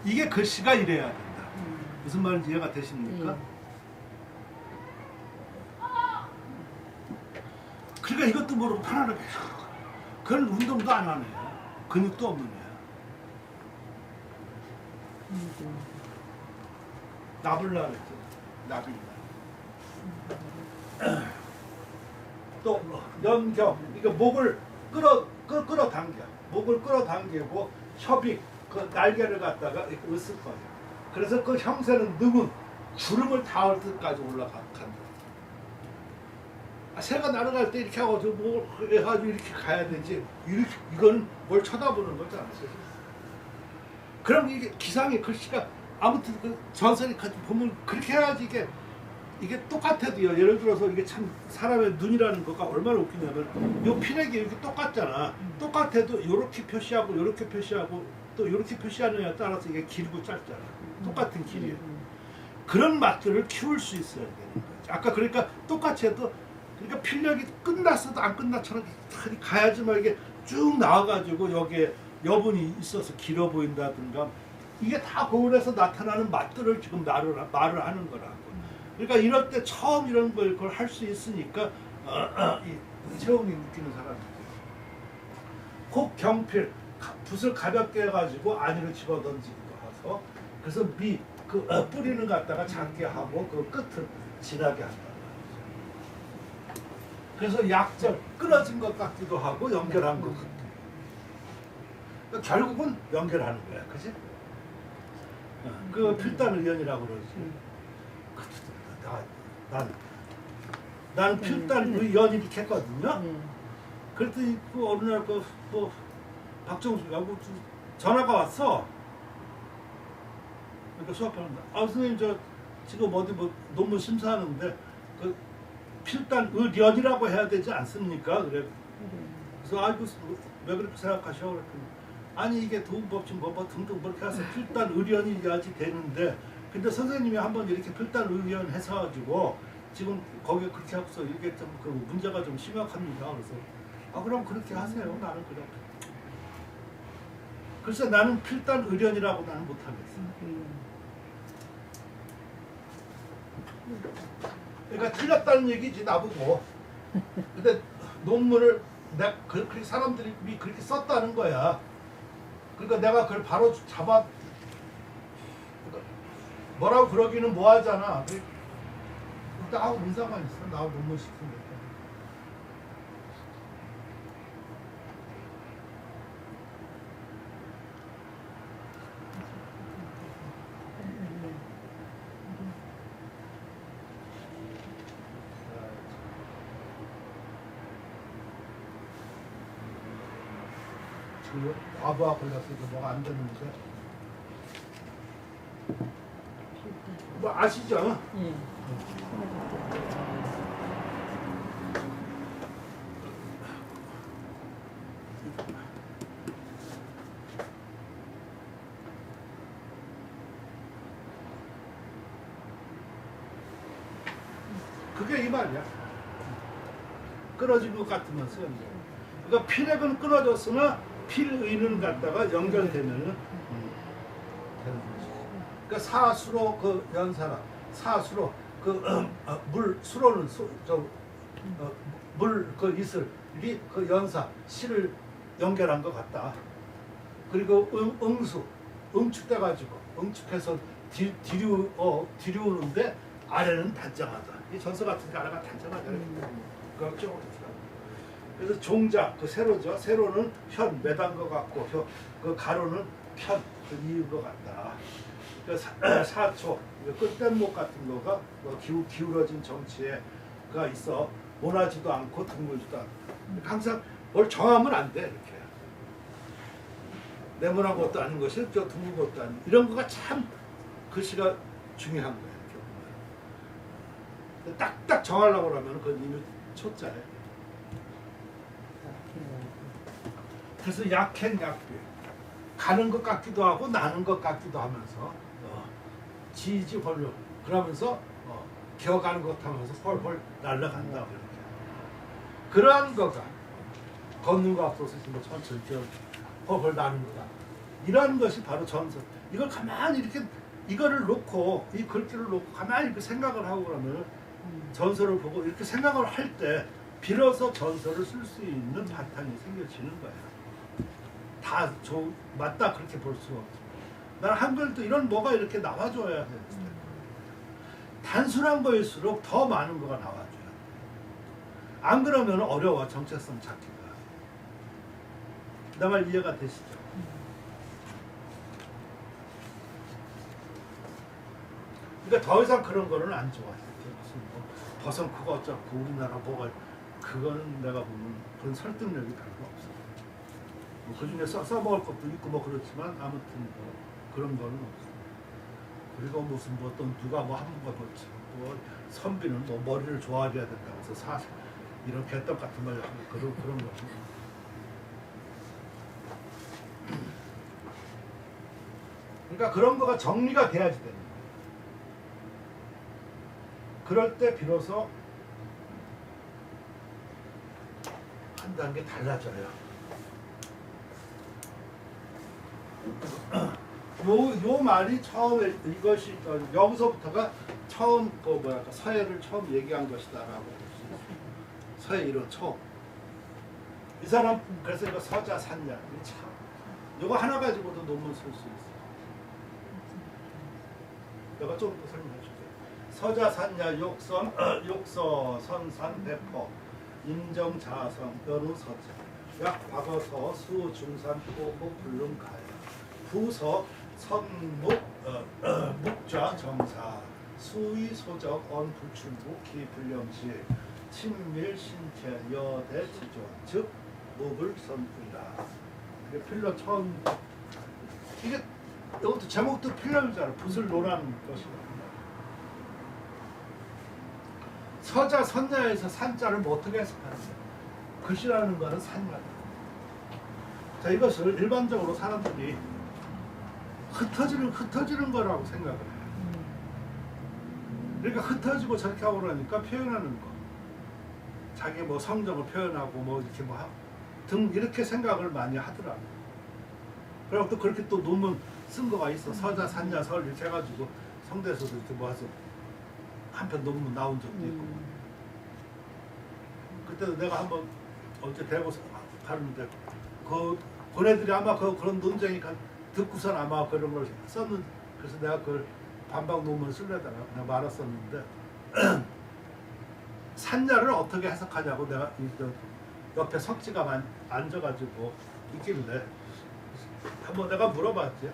이게 글씨가 이래야 된다. 무슨 말인지 이해가 되십니까? 예. 그러니까 이것도 모르고 편안하게 그런 운동도 안 하네. 근육도 없는 애야. 나불라 그랬죠. 나빌라. 또 연경, 이거 목을 끌어당겨. 목을 끌어당기고 협익, 그 날개를 갖다가 이렇게 으쓱 거려. 그래서 그 형세는 능은 구름을 닿을 때까지 올라간다. 새가 날아갈 때 이렇게 하고 뭐 해가지고 이렇게 가야 되지. 이렇게 이건 뭘 쳐다보는 거잖아. 그럼 이게 기상의 글씨가 아무튼 그 전설이 보면 그렇게 해야지 이게 똑같아도요. 예를 들어서 이게 참 사람의 눈이라는 거가 얼마나 웃기냐면 요 피내기 이렇게 똑같잖아. 똑같아도 요렇게 표시하고 요렇게 표시하고 또 요렇게 표시하느냐에 따라서 이게 길고 짧잖아. 똑같은 길이에요. 그런 맛들을 키울 수 있어야 되는 거죠. 아까 그러니까 똑같이 해도 그러니까 필력이 끝났어도 안 끝났처럼 가야지만 이게 쭉 나와가지고 여기에 여분이 있어서 길어 보인다든가 이게 다 거울에서 나타나는 맛들을 지금 말을 하는 거라고. 그러니까 이럴 때 처음 이런 걸 할 수 있으니까 이 체험이 느끼는 사람이죠. 콕 경필 붓을 가볍게 해가지고 안으로 집어 던지기도 하고 그래서 뿌리는 갖다가 작게 하고 그 끝을 진하게 한다. 그래서 약절 끊어진 것 같기도 하고 연결한 것 같기도 하고 그러니까 결국은 연결하는 거야, 그지? 그 필단의연이라고 그러지. 난 필단의연 이렇게 했거든요. 그랬더니 그 어느 날 뭐 박정수가 전화가 왔어. 그러니까 수업하는데 선생님 저 지금 어디 뭐 논문 심사하는데 그 필단의연이라고 해야 되지 않습니까? 그래. 그래서 아이고 왜 그렇게 생각하셔? 그랬더니 아니 이게 도움법칙 뭐 등등 그렇게 해서 필단의연이야지 되는데 근데 선생님이 한번 이렇게 필단의연 해서가지고 지금 거기에 그렇게 하고서 이게 좀 그 문제가 좀 심각합니다. 그래서 그럼 그렇게 하세요. 나는 그냥 글쎄 나는 필단의연이라고 나는 못하겠어. 그러니까 틀렸다는 얘기지 나보고. 근데 논문을 그렇게 사람들이 그렇게 썼다는 거야. 그러니까 내가 그걸 바로 잡아 그러니까 뭐라고 그러기는 뭐하잖아. 나하고 무슨 상관 있어? 나하고 논문 시킨 거. 지금 과부하 걸렸어서 뭐가 안 됐는데 뭐 아시죠? 예. 그게 이 말이야. 끊어진 것 같으면서 그러니까 필액은 끊어졌으나 필의는 갖다가 연결되면은 되는 거지. 그러니까 사수로 그 연사라 사수로 물 수로는 물 그 이슬이 그 연사 실을 연결한 것 같다. 그리고 응수 응축돼가지고 응축해서 뒤리우는데 아래는 단정하다. 이 전서 같은 게 아래가 단정하다. 그렇죠. 그래서 종작 그 세로죠. 세로는 현 매단 것 같고 그 가로는 편 그 이은 것 같다. 그러니까 사초 끝뗏목 같은 거가 기울어진 정치에가 있어 모나지도 않고 둥글지도 않고 항상 뭘 정하면 안 돼 이렇게 네모난 것도 아닌 것이 저 둥근 것도 아닌 이런 거가 참 글씨가 중요한 거야 이렇게 보면 딱딱 정하려고 하면 그건 이미 초짜야. 그래서 약행 약비 가는 것 같기도 하고 나는 것 같기도 하면서 지지 홀로 그러면서 기어가는 것 하면서 펄펄 날아간다 그렇게. 그러한 거가 걷는 거 앞서서 뭐 천천히 헐 나눕니다. 이러한 것이 바로 전설. 이걸 가만히 이렇게 이거를 놓고 이 글귀를 놓고 가만히 이렇게 생각을 하고 그러면 전설을 보고 이렇게 생각을 할 때 비로소 전설을 쓸 수 있는 바탕이 생겨지는 거예요. 다 맞다 그렇게 볼 수가 없죠. 나는 한글도 이런 뭐가 이렇게 나와줘야 돼. 단순한 거일수록 더 많은 거가 나와줘요. 안 그러면 어려워 정체성 찾기가. 내 말 이해가 되시죠? 그러니까 더 이상 그런 거는 안 좋아해요. 무슨 뭐 버선 그거 어쩌고 우리나라 뭐가 그거는 내가 보면 그런 설득력이 별로 없어. 뭐 그중에 써먹을 것도 있고 뭐 그렇지만 아무튼 뭐 그런 거는 없어. 그리고 무슨 뭐 또 누가 뭐 하는 거 뭐 선비는 뭐 머리를 좋아해야 된다고 해서 사실 이런 개떡 같은 말 하고 그런 거. 그러니까 그런 거가 정리가 돼야지 되는 거예요. 그럴 때 비로소 한 단계 달라져요. 요 말이 처음에 이것이 여기서부터가 처음 그 뭐랄까 서예를 처음 얘기한 것이다라고 볼 수 있어요. 서예 이론 처음. 이 사람 그래서 이거 서자 산냐 참 이거 하나 가지고도 논문 쓸 수 있어. 내가 좀 더 설명해 줄게. 서자 산야 욕선 욕서 선산 대포 인정 자성 연우 서자 약 과거서 수 중산 포복 불능 가야 부서 선묵 묵좌 정사 수의 소적 언 불출부 기 불령시 친밀 신체 여대 지존 즉 묵을 선구이라. 이게 필러 처음 이게 이것도 제목도 필러잖아. 붓을 놓으라는 것이거든요. 서자 선자에서 산자를 뭐 어떻게 해석하는데 글씨라는 거는 산이다. 자 이것을 일반적으로 사람들이 흩어지는 거라고 생각을 해요. 그러니까 흩어지고 저렇게 하고 그러니까 표현하는 거. 자기 뭐 성정을 표현하고 뭐 이렇게 뭐 등 이렇게 생각을 많이 하더라고요. 그리고 또 그렇게 또 논문 쓴 거가 있어. 서자 산야 설 이렇게 해가지고 성대에서도 이렇게 모아서 한편 논문 나온 적도 있고. 그때도 내가 한번 어제 대구 가는데 그 고래들이 아마 그런 논쟁이 듣고선 아마 그런 걸 썼는. 그래서 내가 그걸 반박 논문을 쓰려다가 그냥 말았었는데 산야를 어떻게 해석하냐고 내가 옆에 석지가 앉아가지고 있길래 한번 내가 물어봤지.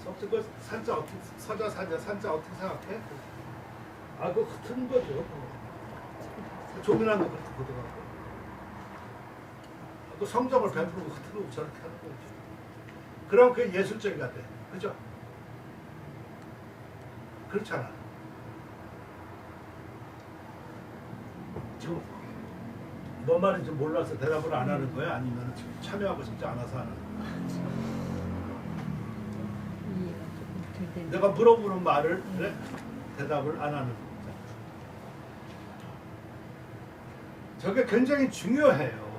석지 그 산자 어떻게 서자 산야 산자 어떻게 생각해? 아 그거 흩은 거죠. 조민환도 그렇게 보더라고. 그 성정을 베푸고 흩는 거 저렇게 하는 거죠. 그럼 그게 예술적이가 돼. 그죠? 그렇잖아. 지금 뭔 말인지 몰라서 대답을 안 하는 거야? 아니면 지금 참여하고 싶지 않아서 하는 거야? 내가 물어보는 말을 대답을 안 하는 거야. 저게 굉장히 중요해요.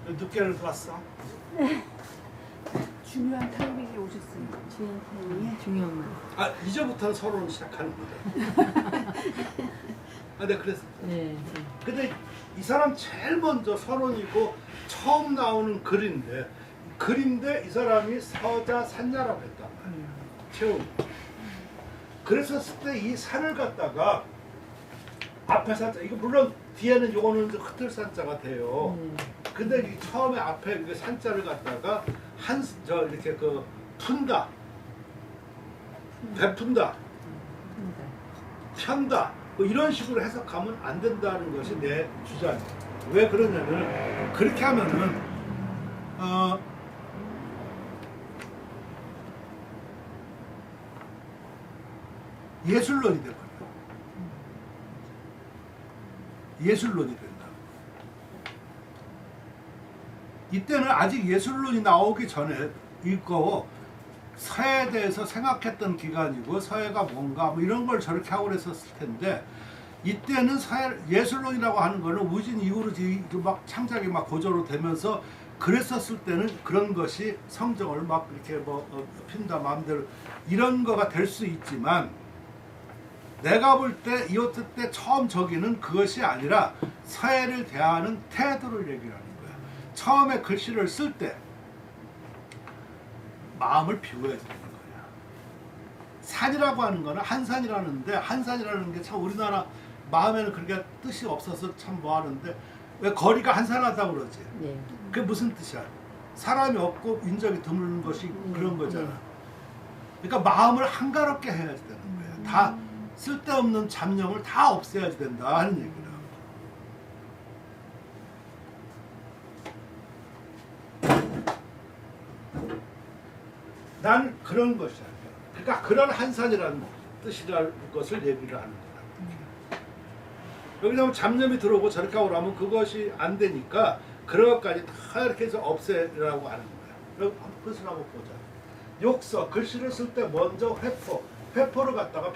늦게를 왔어? 중요한 타이밍에 오셨어요. 중요한 타이밍에. 중요한 말. 아 이제부터는 서론을 시작하는 거죠. 아, 네 그랬어. 네. 근데 이 사람 제일 먼저 서론이고 처음 나오는 글인데 이 사람이 서자 산야라고 했단 말이야. 채운. 그랬었을 때 이 산을 갖다가 앞에 산자 이거 물론 뒤에는 요거는 흩을 산자가 돼요. 근데 이 처음에 앞에 그 산자를 갖다가 이렇게 그 푼다, 베푼다, 편다 뭐 이런 식으로 해석하면 안 된다는 것이 내 주장이에요. 왜 그러냐면 그렇게 하면은 예술론이 돼버려요. 예술론이 된다. 이때는 아직 예술론이 나오기 전에 이거 서해에 대해서 생각했던 기간이고 서해가 뭔가 뭐 이런 걸 저렇게 하고 그랬었을 텐데 이때는 서해 예술론이라고 하는 거는 우진 이후로 막 창작이 막 고조로 되면서 그랬었을 때는 그런 것이 성정을 막 이렇게 뭐 핀다 마음대로 이런 거가 될 수 있지만 내가 볼 때 이호트 때 처음 저기는 그것이 아니라 서해를 대하는 태도를 얘기하는 거야. 처음에 글씨를 쓸 때 마음을 비워야 되는 거야. 산이라고 하는 거는 한산이라는데 한산이라는 게 참 우리나라 마음에는 그렇게 뜻이 없어서 참 뭐하는데 왜 거리가 한산하다고 그러지? 네. 그게 무슨 뜻이야? 사람이 없고 인적이 드문 것이 그런 거잖아. 그러니까 마음을 한가롭게 해야지 되는 거야. 다 쓸데없는 잡념을 다 없애야지 된다 하는 얘기라. 난 그런 것이야. 그러니까 그런 한산이라는 뜻이라는 것을 얘기를 하는 거야. 여기다 잡념이 들어오고 저렇게 하고 하면 그것이 안 되니까 그런 것까지 다 이렇게 해서 없애라고 하는 거야. 여기 그것을 한번 보자. 욕서, 글씨를 쓸 때 먼저 회포를 갖다가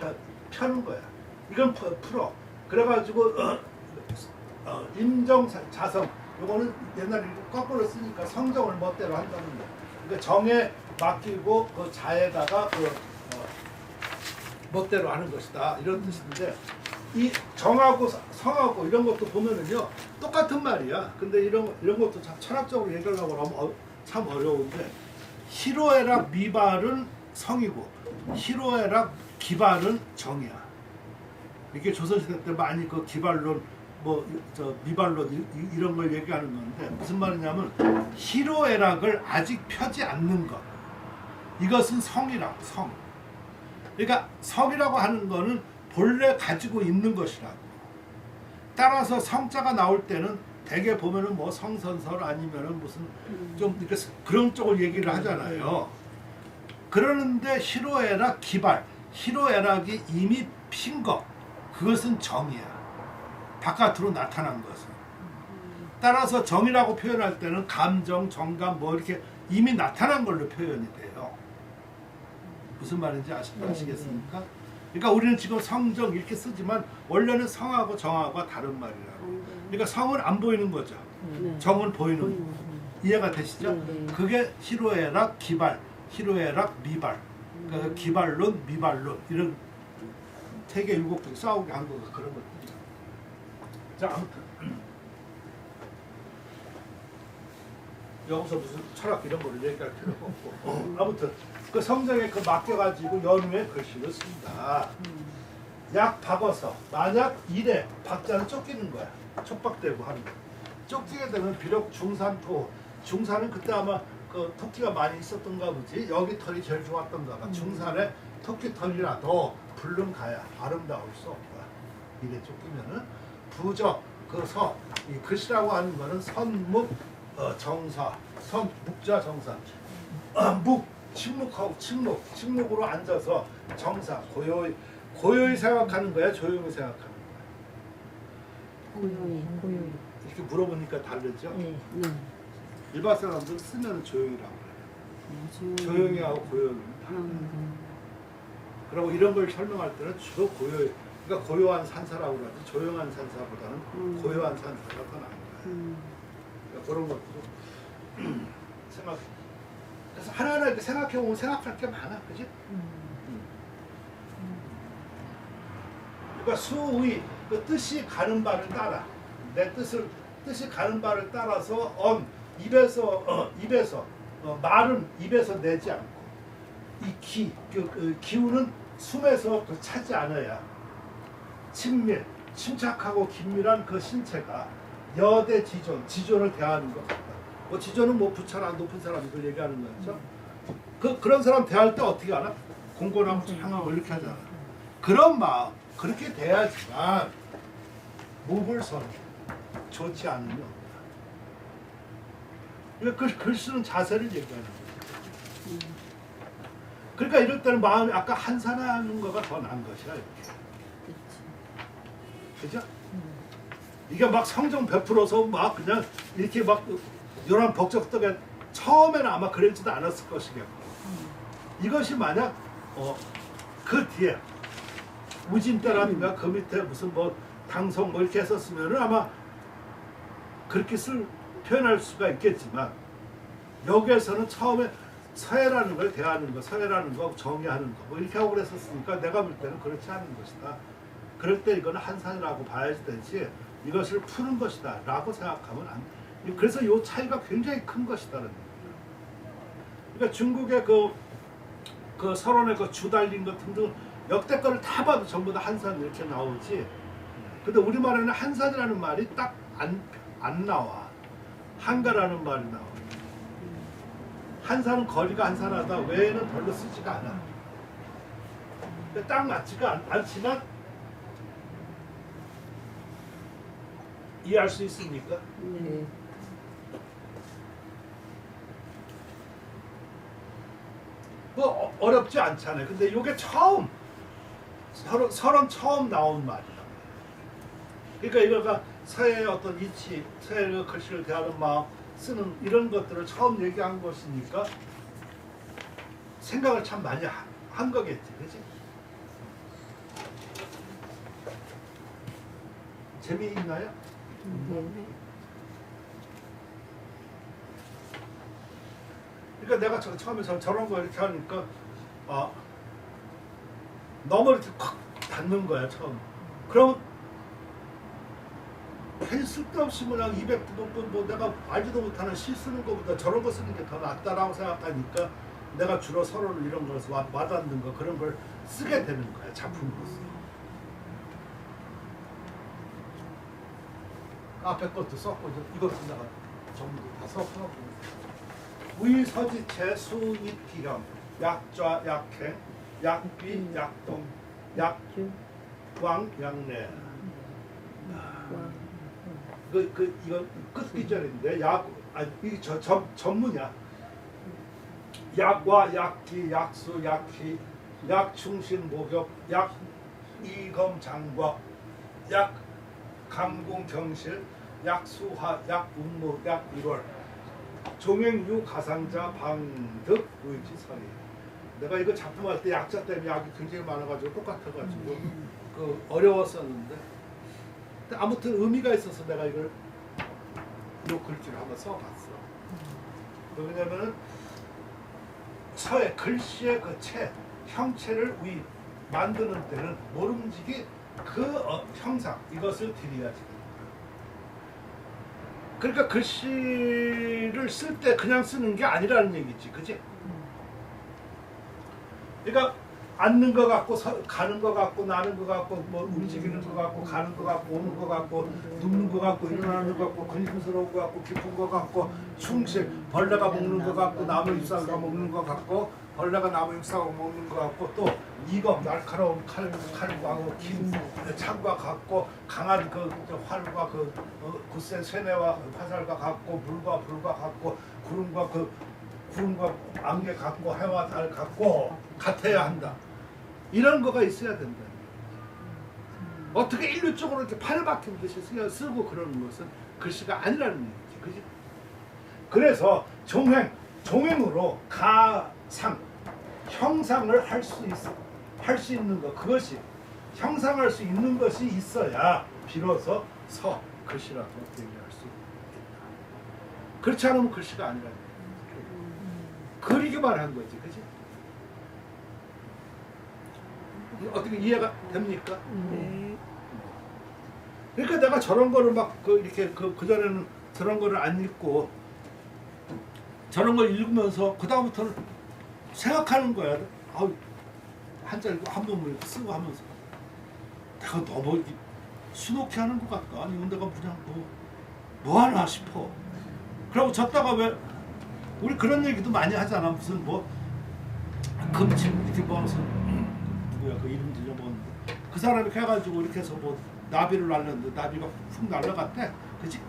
펴는 거야. 이건 풀어. 그래가지고 임정자성 요거는 옛날에 거꾸로 쓰니까 성정을 멋대로 한다는 거야. 그러니까 정에 맡기고 그 자에다가 멋대로 하는 것이다 이런 뜻인데 이 정하고 성하고 이런 것도 보면은요 똑같은 말이야. 근데 이런 것도 참 철학적으로 얘기하려고 하면 참 어려운데 희로애락 미발은 성이고 희로애락 기발은 정이야. 이게 조선시대 때 많이 그 기발론 뭐 저 미발론 이런 걸 얘기하는 건데 무슨 말이냐면 희로애락을 아직 펴지 않는 것 이것은 성이라고 성. 그러니까 성이라고 하는 거는 본래 가지고 있는 것이라고. 따라서 성자가 나올 때는 대개 보면은 뭐 성선설 아니면은 무슨 좀 이렇게 그런 쪽을 얘기를 하잖아요. 그러는데 희로애락 기발, 희로애락이 이미 핀 것, 그것은 정이야. 바깥으로 나타난 것은. 따라서 정이라고 표현할 때는 감정, 정감 뭐 이렇게 이미 나타난 걸로 표현이 돼요. 무슨 말인지 아시겠습니까? 그러니까 우리는 지금 성정 이렇게 쓰지만 원래는 성하고 정하고가 다른 말이라고. 그러니까 성은 안 보이는 거죠. 정은 보이는 거. 이해가 되시죠? 그게 희로애락 기발, 희로애락 미발. 그러니까 기발론, 미발론 이런 세계 일국들이 싸우게 한 거가 그런 것들이죠. 자 아무튼 여기서 무슨 철학 이런 거를 얘기할 필요가 없고 아무튼 그 성정에 그 맡겨가지고 연후에 글씨를 쓴다. 약 박어서 만약 이래 박자는 쫓기는 거야. 촉박되고 하는 거. 쫓기게 되면 비록 중산은 그때 아마 그 토끼가 많이 있었던가 보지. 여기 털이 제일 좋았던가 봐. 중산에 토끼 털이라도 불른 가야 아름다울 수 없다. 이래 쫓기면은 부적 그서 이 글씨라고 하는 거는 선묵 정사 선 묵자 정사 묵 침묵하고 침묵으로 앉아서 정사 고요히 생각하는 거야 조용히 생각하는 거야. 고요히. 이렇게 물어보니까 다르죠. 네. 일반 사람들 쓰면 조용이라고 그래요. 조용히 하고 고요는 달라요. 그리고 이런 걸 설명할 때는 주로 그러니까 고요한 산사라고 그러지 조용한 산사보다는 고요한 산사가 더 나은 거예요. 그러니까 그런 것도 생각. 그래서 하나하나 이렇게 생각해 보면 생각할 게 많아, 그지? 그러니까 수의 그 뜻이 가는 바를 따라 내 뜻이 가는 바를 따라서 입에서 말은 입에서 내지 않고 이 기운은 숨에서 차지 않아야 침착하고 긴밀한 그 신체가 여대 지존을 대하는 것 같다. 뭐 지존은 뭐 부처나 높은 사람들 얘기하는 거죠. 그런 사람 대할 때 어떻게 하나? 공고나무 향하고 이렇게 하잖아. 그런 마음 그렇게 돼야지만 모불선 좋지 않으면 없다. 글 쓰는 자세를 얘기하는 거죠. 그러니까 이럴 때는 마음이 아까 한산하는 거가 더 나은 것이야. 이렇게. 그죠? 이게 막 성정 베풀어서 막 그냥 이렇게 막 요런 법적덕에 처음에는 아마 그러지도 않았을 것이겠고 이것이 만약 그 뒤에 우진때라든가 그 밑에 무슨 뭐 당성 뭐 이렇게 했었으면은 아마 그렇게 표현할 수가 있겠지만 여기에서는 처음에 서해라는 걸 대하는 거, 서해라는 거 정의하는 거 뭐 이렇게 하고 그랬었으니까 내가 볼 때는 그렇지 않은 것이다. 그럴 때 이거는 한산이라고 봐야지 되지 이것을 푸는 것이다 라고 생각하면 안 돼. 그래서 이 차이가 굉장히 큰 것이다는 얘기예요. 그러니까 중국의 그 서론의 그 주달린 것 등등 역대거를 다 봐도 전부 다 한산 이렇게 나오지. 근데 우리말에는 한산이라는 말이 딱 안 나와. 한가라는 말이 나와. 한산은 거리가 한산하다 외에는 별로 쓰지가 않아. 딱 맞지가 않지만 이해할 수 있습니까? 네. 뭐 어렵지 않잖아요. 근데 이게 처음 서론 처음 나온 말이야. 그러니까 이거가 서해의 어떤 이치, 서해의 글씨를 대하는 마음, 쓰는 이런 것들을 처음 얘기한 것이니까 생각을 참 많이 한 거겠지, 그렇지? 재미있나요? 네. 그러니까 내가 처음에 저런 거 이렇게 하니까 너무 이렇게 콱 닿는 거야 처음. 그럼 괜히 쓸데없이 그냥 200부분 뭐 내가 알지도 못하는 시 쓰는 것보다 저런 거 쓰는 게 더 낫다라고 생각하니까 내가 주로 서로를 이런 거에서 와닿는 거 그런 걸 쓰게 되는 거야 작품으로서. 앞에 것도 썼고 이것도 내가 전부 다 썼고 위서지체 수입기형 약좌 약행 약비 약동 약왕 약내 이거 끝기절인데 이게 전문이야. 약과 약기 약수 약희 약충신 목욕 약이검 장과 약감공 경실 약수화 약운무 약일월 종행유 가상자 방득 의지설이. 내가 이거 작품할 때 약자 때문에 약이 굉장히 많아가지고 똑같아가지고 어려웠었는데 아무튼 의미가 있어서 내가 이걸 이 글씨를 한번 써봤어. 왜냐면은 서해 글씨의 그 형체를 만드는 때는 모름지기 형상 이것을 들여야지. 그러니까 글씨를 쓸 때 그냥 쓰는 게 아니라는 얘기지, 그지? 그러니까 앉는 거 같고 가는 거 같고 나는 거 같고 뭐 움직이는 거 같고 가는 거 같고 오는 거 같고 눕는 거 같고 일어나는 거 같고 근심스러운 거 같고 깊은 거 같고 충실 벌레가 먹는 거 같고 나무 잎사귀가 먹는 거 같고 벌레가 나무 잎사귀가 먹는 거 같고 또 이거 날카로운 칼과 긴 창과 같고 강한 활과 굳센 쇠뇌와 화살과 같고 물과 불과 같고 구름과 안개 같고 해와 달 같고 같아야 한다. 이런 거가 있어야 된다. 어떻게 일률적으로 이렇게 판을 박힌 듯이 쓰고 그러는 것은 글씨가 아니라는 얘기지, 그지? 그래서 종행으로 가상, 형상을 할 수 있는 것, 그것이 형상할 수 있는 것이 있어야 비로소 글씨라고 얘기할 수 있다. 그렇지 않으면 글씨가 아니라는 거야. 그리기만 한 거지, 그지? 어떻게 이해가 됩니까? 네. 그러니까 내가 저런 거를 막 이렇게 그전에는 저런 거를 안 읽고 저런 걸 읽으면서 그 다음부터는 생각하는 거야. 한자 읽고 한 번만 이렇게 쓰고 하면서 내가 너무 수놓게 하는 것 같다. 아니면 내가 그냥 뭐 하나 싶어. 그러고 졌다가 왜 우리 그런 얘기도 많이 하잖아. 무슨 금침 이렇게 무슨 누구야 그 이름 들려먹었는데 그 사람이 이렇게 해가지고 이렇게 해서 나비를 날렸는데 나비가 훅 날아갔대. 그치?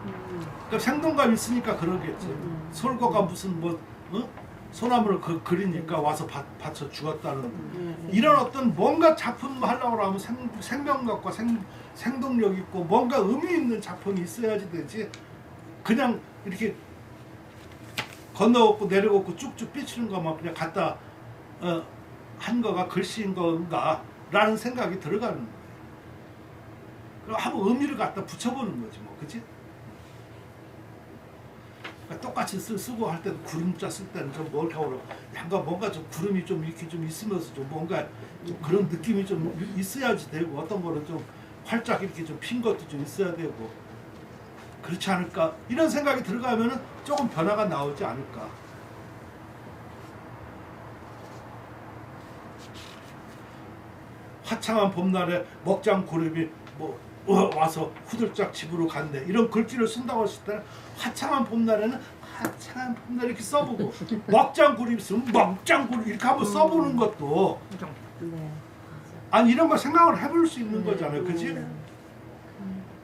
그러니까 생동감 있으니까 그러겠지. 솔거가 무슨 소나무를 그리니까 와서 받쳐 죽었다는 네. 이런 어떤 뭔가 작품 하려고 하면 생명력과 생동력 있고 뭔가 의미 있는 작품이 있어야지 되지. 그냥 이렇게 건너갖고 내려갖고 쭉쭉 삐치는 것만 그냥 갖다 한 거가 글씨인 건가 라는 생각이 들어가는 거예요. 그럼 한번 의미를 갖다 붙여보는 거지 뭐, 그치? 그러니까 똑같이 쓰고 할 때도 구름자 쓸 때는 좀 뭘 하고 뭔가 좀 구름이 좀 이렇게 좀 있으면서 좀 뭔가 좀 그런 느낌이 좀 있어야지 되고, 어떤 거는 좀 활짝 이렇게 좀 핀 것도 좀 있어야 되고, 그렇지 않을까 이런 생각이 들어가면은 조금 변화가 나오지 않을까. 화창한 봄날에 먹장 구름이 뭐 와서 후들짝 집으로 간대, 이런 글귀를 쓴다고 했을 때는 화창한 봄날에는 화창한 봄날 이렇게 써보고 먹장 구름 있으면 먹장 구름 이렇게 한번 써보는 것도 네. 아니 이런 거 생각을 해볼 수 있는 거잖아요, 그치?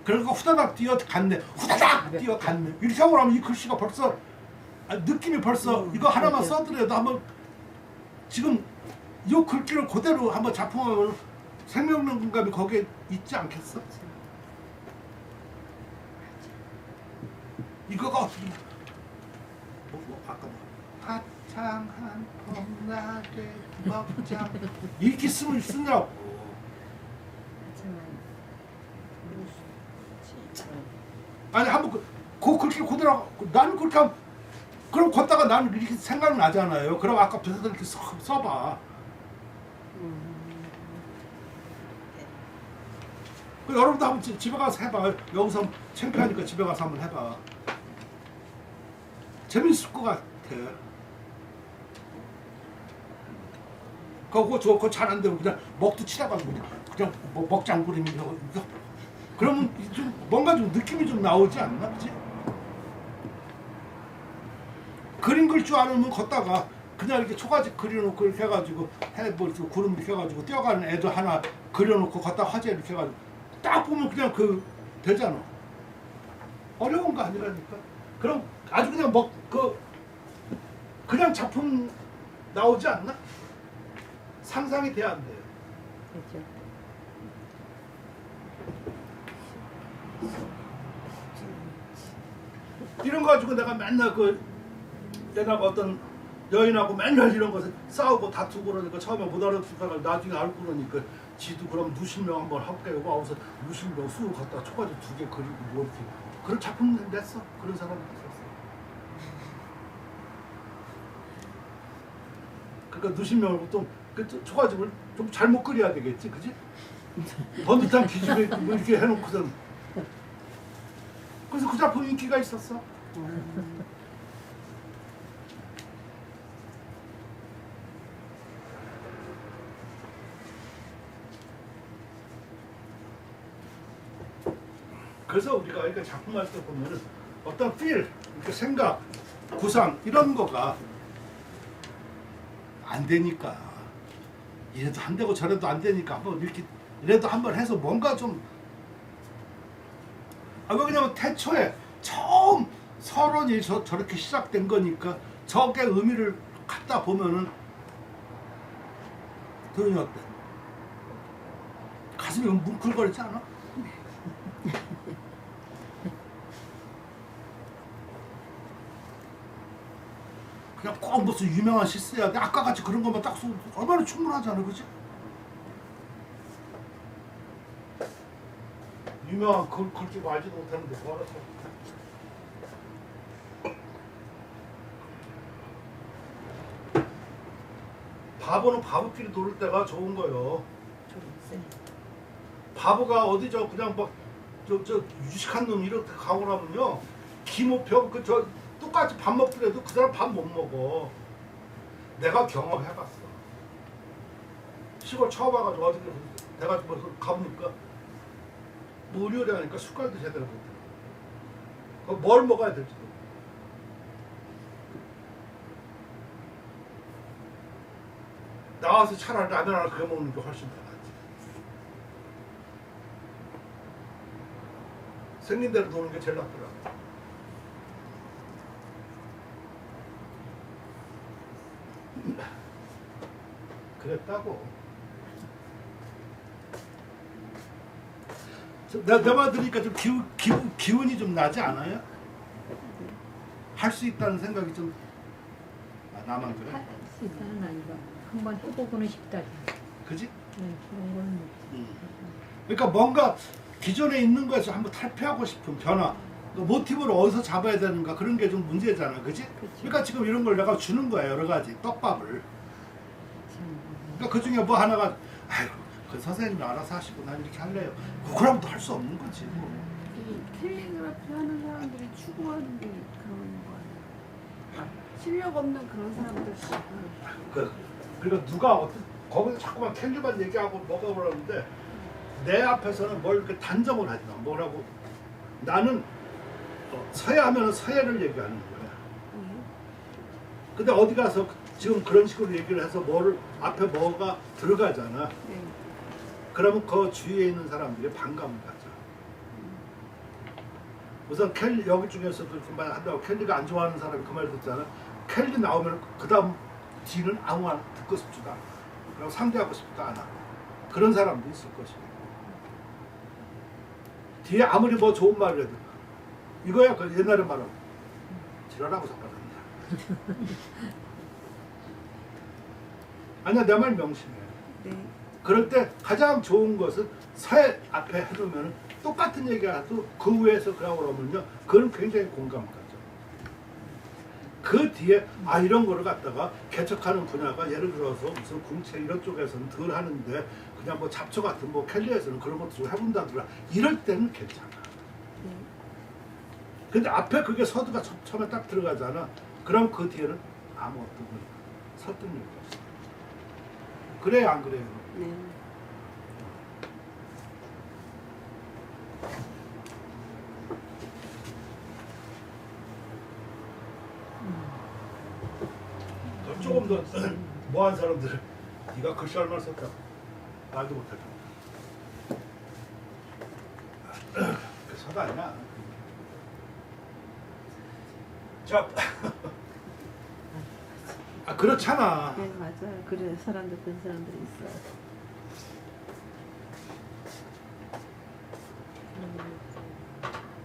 그러니까 후다닥 뛰어갔네, 후다닥 뛰어갔네 이렇게 하고 나면 이 글씨가 벌써 느낌이 벌써 이거 하나만 써더라도 한번 지금 이 글귀를 그대로 한번 작품하면 생명감이 거기에 있지 않겠어? 이거가 어떻게 아까 화창한 봄날에 먹자 이렇게 쓰냐고. 아니 한번 그 글귀 그대로 나는 그렇게 하면 그럼 걷다가 나는 이렇게 생각나잖아요. 그럼 아까 비슷하게 이렇게 써봐. 여러분도 한번 집에 가서 해봐. 여기서 창피하니까 집에 가서 한번 해봐. 재밌을 것 같아. 그거 잘 안 되면 그냥 먹도 치다가 그냥 뭐 먹장구름이 이거 그러면 좀 뭔가 좀 느낌이 좀 나오지 않나, 그치? 그림 그릴 줄 아는 걷다가 그냥 이렇게 초가지 그려놓고 이렇게 해가지고 뭐 이렇게 구름 이렇게 해가지고 뛰어가는 애도 하나 그려놓고 걷다 화재 이렇게 해가지고 딱 보면 그냥 되잖아. 어려운 거 아니라니까. 그럼 아주 그냥 그냥 작품 나오지 않나? 상상이 돼야 안 돼요. 그렇죠. 이런 거 가지고 내가 맨날 내가 어떤 여인하고 맨날 이런 것을 싸우고 다투고 그러니까 처음에 못 알아듣다가 나중에 알고 그러니까 지도 그럼 누실명 한번 할게요. 와서 누실명 수을 갖다 초가지 2개 그리고 뭐 이렇게 그런 작품 냈어. 그런 사람이 있었어. 그러니까 누실명을 또 초가집을 좀 잘못 그려야 되겠지, 그지? 번듯한 기준에 뭐 이렇게 해놓고선 그래서 그 작품 인기가 있었어. 그래서 우리가 이렇게 작품할 때 보면은 어떤 feel, 이렇게 생각, 구상 이런 거가 안 되니까 이래도 안 되고 저래도 안 되니까 한번 이렇게 이래도 한번 해서 뭔가 좀 왜냐면 태초에 처음 서론이 저렇게 시작된 거니까 저게 의미를 갖다 보면은 도현이 어때? 가슴이 뭉클거리지 않아? 그냥 꼭 무슨 유명한 시 써야 돼. 아까 같이 그런 것만 딱 써도 얼마나 충분하잖아, 그지? 유명한 글귀 알지도 못하는데 뭐 알았어. 바보는 바보끼리 노를 때가 좋은 거예요. 바보가 어디 그냥 저 유식한 놈 이렇게 가고 나면요, 기모평 똑같이 밥 먹더라도 그 사람 밥 못 먹어. 내가 경험해봤어. 시골 처음 와가지고 어디 내가 가보니까 뭐 의료라니까 숟갈도 제대로 못해. 뭘 먹어야 될지도. 나와서 차라리 라면 하나 그거 먹는 게 훨씬 더 낫지. 생긴 대로 노는 게 제일 낫더라고. 그랬다고. 내 말 들으니까 좀 기운이 좀 나지 않아요? 할 수 있다는 생각이 좀 나만 그래? 할 수 있다는 아니고 한번 해보고는 싶다. 그지? 그런 거는 그러니까 뭔가 기존에 있는 거에서 한번 탈피하고 싶은 변화, 그 모티브를 어디서 잡아야 되는가 그런 게 좀 문제잖아, 그지? 그러니까 지금 이런 걸 내가 주는 거야, 여러 가지 떡밥을. 그러니까 그 중에 뭐 하나가, 아이고, 그 선생님이 알아서 하시고 난 이렇게 할래요. 그럼 또 할 수 없는 거지. 뭐. 이 캘리그라피 하는 사람들이 추구하는 게 그런 거예요. 실력 없는 그런 사람들. 그러니까 누가 거기서 자꾸만 캘리만 얘기하고 뭐가 그러는데 내 앞에서는 뭘 이렇게 단정을 하지 마. 뭐라고? 나는 서예 하면 서예를 얘기하는 거야. 근데 어디 가서 지금 그런 식으로 얘기를 해서 뭐를 앞에 뭐가 들어가잖아. 네. 그러면 그 주위에 있는 사람들이 반감을 가져. 우선 켈리 여기 중에서도 그 말 한다고 켈리가 안 좋아하는 사람이 그 말 듣잖아. 켈리 나오면 그 다음 뒤는 아무나 듣고 싶지도 않아. 그리고 상대하고 싶지도 않아. 그런 사람도 있을 것이고. 뒤에 아무리 뭐 좋은 말을 해도 이거야 그 옛날에 말은 지랄하고 자빠졌냐. 아니야 내 말 명심해. 네. 그럴 때 가장 좋은 것은 서예 앞에 해두면 똑같은 얘기라도 그 위에서 그러고 그러면요 그건 굉장히 공감 가죠. 그 뒤에 이런 거를 갖다가 개척하는 분야가 예를 들어서 무슨 궁책 이런 쪽에서는 덜 하는데 그냥 뭐 잡초 같은 뭐 캘리에서는 그런 것도 좀 해본다더라. 이럴 때는 괜찮아. 근데 앞에 그게 서두가 처음에 딱 들어가잖아. 그럼 그 뒤에는 아무것도 설득력이 없어. 그래요 안 그래요? 네. 조금 더 뭐한 사람들은 네가 글씨 얼마나 썼다 말도 못할 정도. 그 서다 아니야. 자, 그렇잖아. 네, 맞아요. 그래 사람들 그런 사람들이 있어요.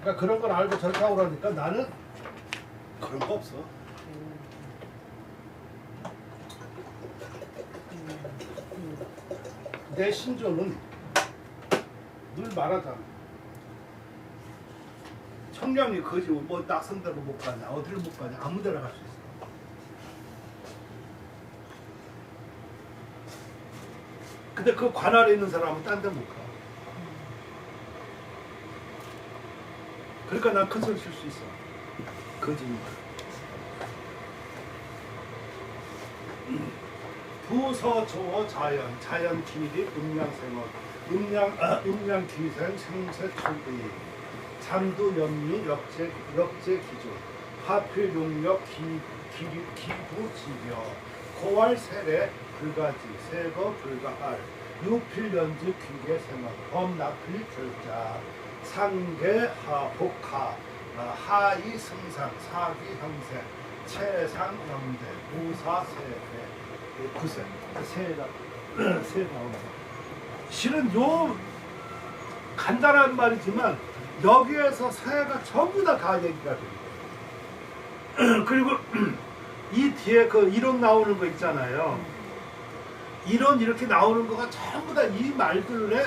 그러니까 그런 걸 알고 저렇게 하고 그러니까 나는 그런 거 없어. 내 신조는 늘 말하잖아. 청량리 거지 뭐 낙선대로 못 가냐 어디를 못 가냐 아무 데나 갈 수 있어. 근데 그 관할에 있는 사람은 딴 데 못 가. 그러니까 난 큰 소리 칠 수 있어. 거지니까. 부서 조어 자연 자연 기리 음양생원 음양 기생 생세 초기 잠도 연미 역제 기조 하필 용역 기부 지려 고활 세례 불가지 세거 불가할 유필 연주 귀계 생활 범나필 결자 상계 복하 하이 승상 사기 형세 최상 영대 무사 세대 구세 세 나옵니다. 실은 요 간단한 말이지만 여기에서 세가 전부 다 얘기가 됩니다. 그리고 이 뒤에 그 이론 나오는 거 있잖아요. 이론 이렇게 나오는 거가 전부 다 이 말들에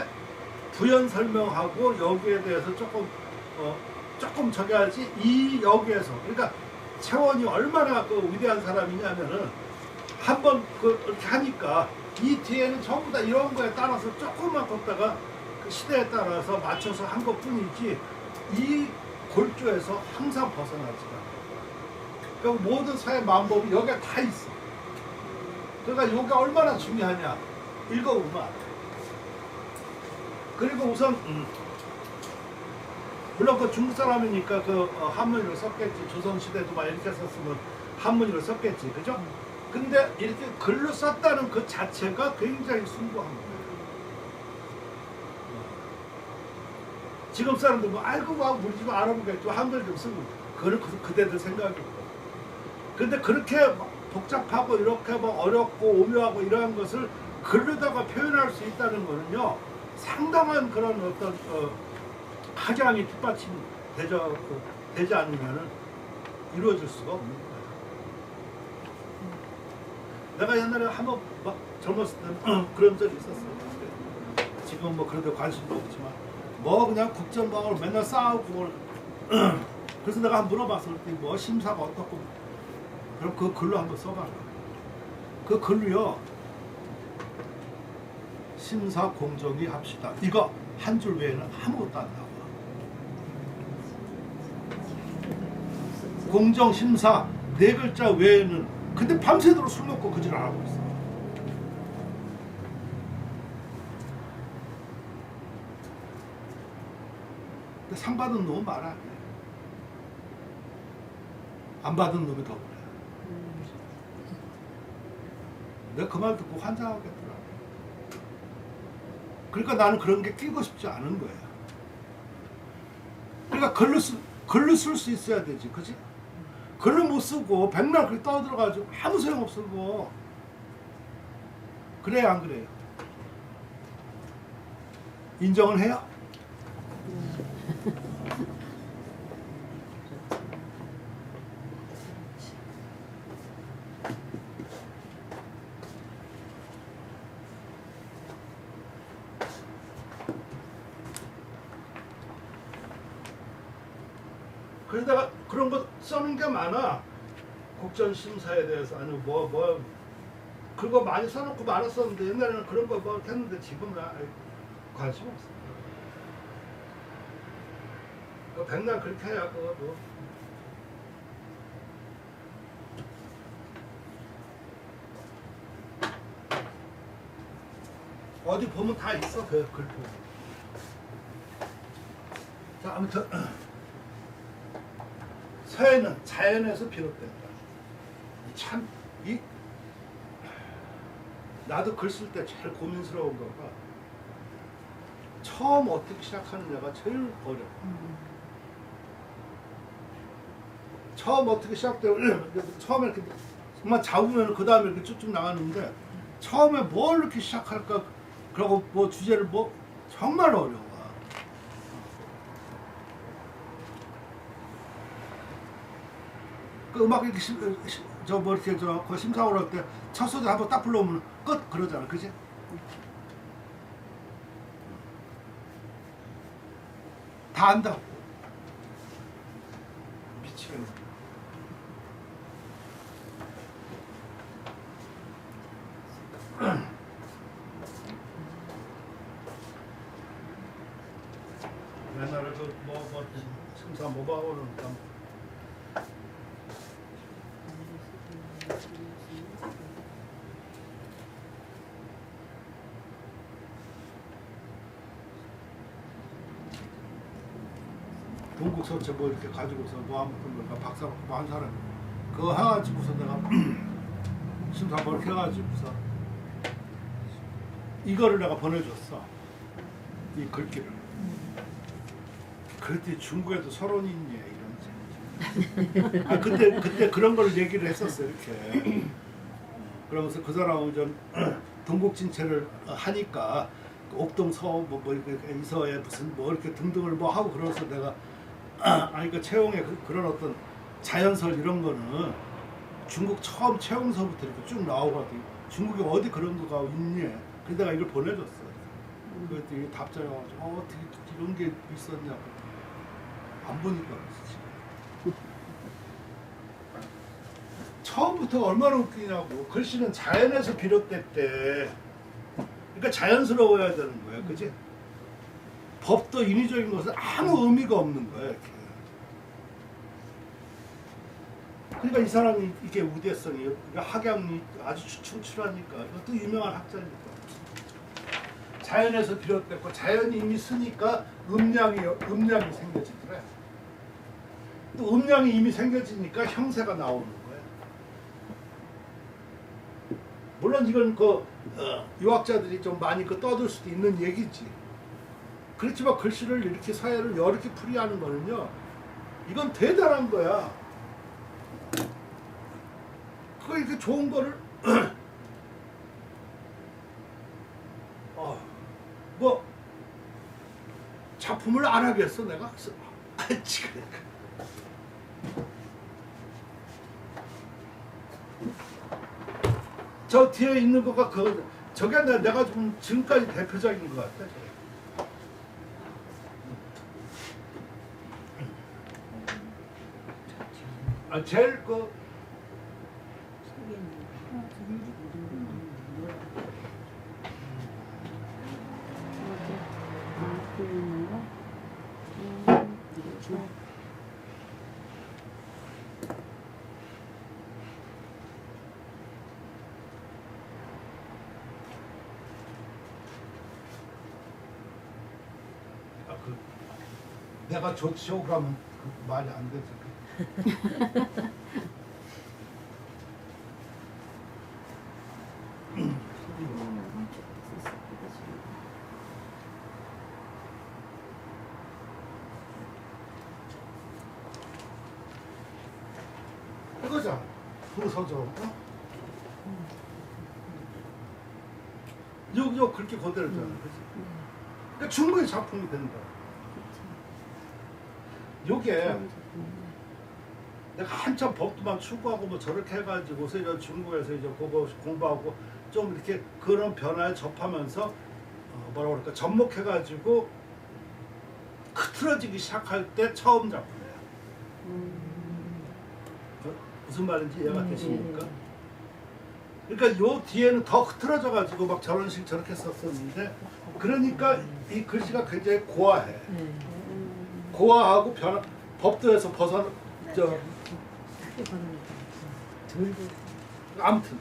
부연 설명하고 여기에 대해서 조금 저기 하지 이 여기에서 그러니까 채원이 얼마나 그 위대한 사람이냐면은 한번 그렇게 하니까 이 뒤에는 전부 다 이런 거에 따라서 조금만 걷다가 그 시대에 따라서 맞춰서 한 것뿐이지 이 골조에서 항상 벗어나지가 않아요. 그러니까 모든 사회 마음법이 여기에 다 있어. 그러니까 이게 얼마나 중요하냐 읽어보면 알아요. 그리고 우선 물론 그 중국 사람이니까 그 한문으로 썼겠지. 조선시대도 막 이렇게 썼으면 한문으로 썼겠지. 그죠? 근데 이렇게 글로 썼다는 그 자체가 굉장히 숭고한 거예요. 지금 사람들 뭐 알고 막 우리 집 알아보겠죠. 한글 좀 쓰고 그거는 그대들 생각이고. 근데 그렇게 복잡하고 이렇게 뭐 어렵고 오묘하고 이러한 것을 글로다가 표현할 수 있다는 거는요 상당한 그런 어떤 학양이 뒷받침 되지 않으면 이루어질 수가 없는 거예요. 내가 옛날에 한번 막 젊었을 때는 그런 적이 있었어요. 지금 뭐 그래도 관심도 없지만 뭐 그냥 국정방을 맨날 싸우고 그래서 내가 한번 물어봤을 때 뭐 심사가 어떻고 그럼 그 글로 한번 써봐라. 그 글로요 심사 공정히 합시다. 이거 한 줄 외에는 아무것도 안 나와. 공정 심사 네 글자 외에는 근데 밤새도록 술 먹고 그 짓을 하고 있어. 근데 상 받은 놈은 말 안 해. 안 받은 놈이 더 그래. 내가 그 말 듣고 환장하겠더라. 그러니까 나는 그런 게 끼고 싶지 않은 거야. 그러니까 글로 쓸 수 있어야 되지, 그지? 글로 못 쓰고 백날 그렇게 떠들어가지고 아무 소용 없고 그래요, 안 그래요? 인정을 해요? 그러다가 그런 거 써는 게 많아. 국정심사에 대해서 아니 뭐 그거 많이 써놓고 말았었는데 옛날에는 그런 거 뭐 했는데 지금은 관심 없어. 그거 백날 그렇게 해야 그거 뭐. 어디 보면 다 있어 그 글 보면. 자 아무튼. 서해는 자연에서 비롯된다. 참, 나도 글 쓸 때 제일 고민스러운 거가 처음 어떻게 시작하느냐가 제일 어려워. 처음 어떻게 시작되고 처음에 이렇게 정말 잡으면 그 다음에 이렇게 쭉쭉 나가는데 처음에 뭘 이렇게 시작할까 그러고 뭐 주제를 뭐 정말 어려워. 그 음악 이렇게 뭐 이렇게 그 심사를 할 때 첫 소절 한번 딱 불러오면 끝 그러잖아, 그지? 다 안다고. 미치겠네. 옛날에 뭐 심사 뭐 봐오는 동국서체 뭐 이렇게 가지고서 뭐 아무튼 뭐 박사 뭐 한 사람 그거 해가지고서 내가 심사 뭐 이렇게 해가지고서 이거를 내가 보내줬어. 이 글귀를. 그랬더니 중국에도 서론이 있니 이런 아 그때 그런 걸 얘기를 했었어 이렇게. 그러면서 그 사람은 좀 동국진체를 하니까 옥동서 뭐 이렇게 이서에 무슨 뭐 이렇게 등등을 뭐 하고 그래서 내가 아니 그 채용의 그런 어떤 자연설 이런 거는 중국 처음 채용서부터 이렇게 쭉 나오거든. 중국에 어디 그런 거가 있니? 그래서 내가 이걸 보내줬어. 그랬더니 답장이 와가지고 어떻게 이런 게 있었냐고. 안 보니까 그렇지. 처음부터 얼마나 웃기냐고. 글씨는 자연에서 비롯됐대. 그러니까 자연스러워야 되는 거야, 그지? 법도 인위적인 것은 아무 의미가 없는 거야, 이렇게. 그러니까 이 사람이 이게 우대성이 학양이 아주 충출하니까 이것도 유명한 학자니까. 자연에서 비롯됐고 자연이 이미 쓰니까 음량이 생겨지더래. 또 음량이 이미 생겨지니까 형세가 나오는 거야. 물론 이건 유학자들이 좀 많이 떠들 수도 있는 얘기지. 그렇지만 글씨를 이렇게 사회를 이렇게 풀이하는 거는요, 이건 대단한 거야. 그거 그 이렇게 좋은 거를 뭐 작품을 안 하겠어 내가? 지금 저 뒤에 있는 거가 저게 내가 좀 지금까지 대표적인 것 같아. 제일 내가 좋지요 그러면 말이 안 되지. 이거잖아. 부서져. 요 그렇게 그대로잖아. 그치? 그러니까 충분히 작품이 된다. 요게 내가 한참 법도만 추구하고 뭐 저렇게 해가지고서 이제 중국에서 이제 그거 공부하고 좀 이렇게 그런 변화에 접하면서 뭐라 그럴까 접목해가지고 흐트러지기 시작할 때 처음 작품이에요. 무슨 말인지 이해가 되십니까? 그러니까 요 뒤에는 더 흐트러져가지고 막 저런 식 저렇게 썼었는데 그러니까 이 글씨가 굉장히 고와해. 고와하고 법도에서 아무튼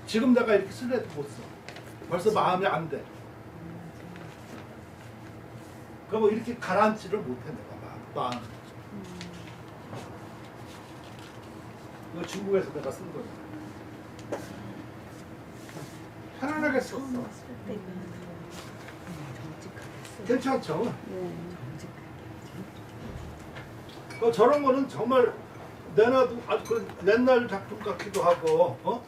지금 내가 이렇게 쓸래도 못 써. 벌써 마음이 안 돼. 그럼 이렇게 가라앉지를 못해 내가 마음. 이거 중국에서 내가 쓴 거야. 편안하게 썼어. 괜찮죠? 저런 거는 정말 내놔도 아주 그 옛날 작품 같기도 하고,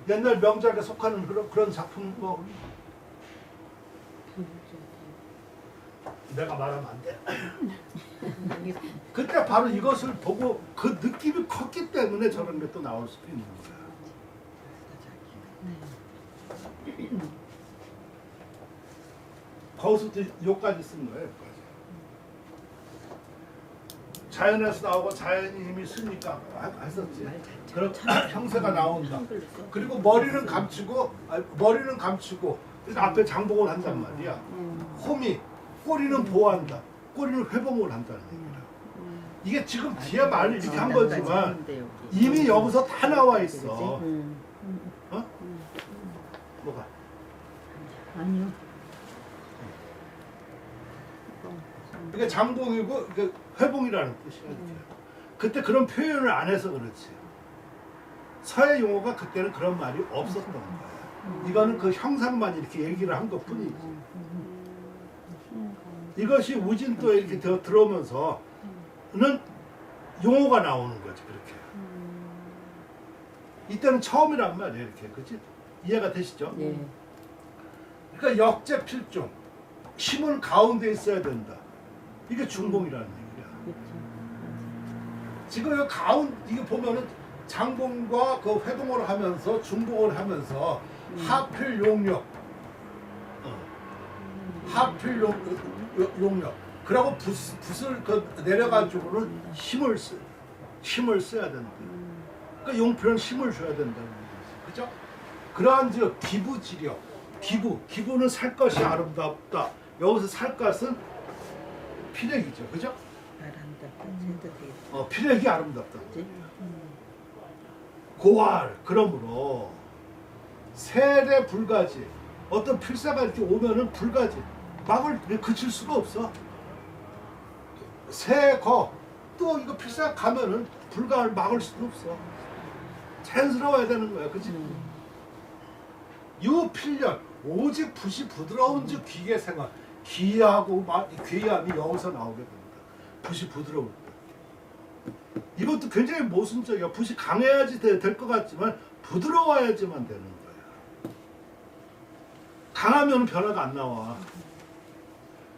옛날 명작에 속하는 그런 작품 뭐 내가 말하면 안 돼. 그때 바로 이것을 보고 그 느낌이 컸기 때문에 저런 게 또 나올 수도 있는 거야. 거기서도 요까지 쓴 거예요. 요까지. 자연에서 나오고 자연이 힘이 쓰니까 했었지. 그럼 형세가 나온다. 그리고 머리는 감추고 그래서 앞에 장복을 한단 말이야. 홈이 꼬리는 보호한다. 꼬리는 회복을 한다는 얘기라. 이게 지금 뒤에 말을 이렇게 한 거지만 이미 여기서 다 나와 있어. 뭐가? 아니요. 이게 장봉이고 이게 회봉이라는 뜻이야. 그때 그런 표현을 안 해서 그렇지. 서예 용어가 그때는 그런 말이 없었던 거야. 이거는 그 형상만 이렇게 얘기를 한 것뿐이지. 이것이 우진도에 이렇게 들어오면서는 용어가 나오는 거지 그렇게. 이때는 처음이란 말이야 이렇게, 그렇지? 이해가 되시죠? 예. 그러니까 역제필종, 힘은 가운데 있어야 된다. 이게 중봉이라는 얘기야. 지금 이게 보면은 장봉과 그 회동을 하면서 중봉을 하면서 하필 용력, 하필 용력. 그러고 붓을 내려가지고는 힘을 써야 된다. 그러니까 용필은 힘을 줘야 된다는 거지. 그죠? 그러한 기부지력, 기부는 살 것이 아름답다. 여기서 살 것은 필액이죠. 그죠? 필액이 아름답다. 고활, 그러므로 세례 불가지. 어떤 필사가 이렇게 오면은 불가지. 막을 그칠 수가 없어. 세거 또 이거 필사 가면은 불가를 막을 수도 없어. 자연스러워야 되는 거야. 그치? 유필력, 오직 붓이 부드러운즉 귀계 생활. 귀하고 귀함이 여기서 나오게 됩니다. 붓이 부드러울 때. 이것도 굉장히 모순적이야. 붓이 강해야지 될 것 같지만 부드러워야지만 되는 거야. 강하면 변화가 안 나와.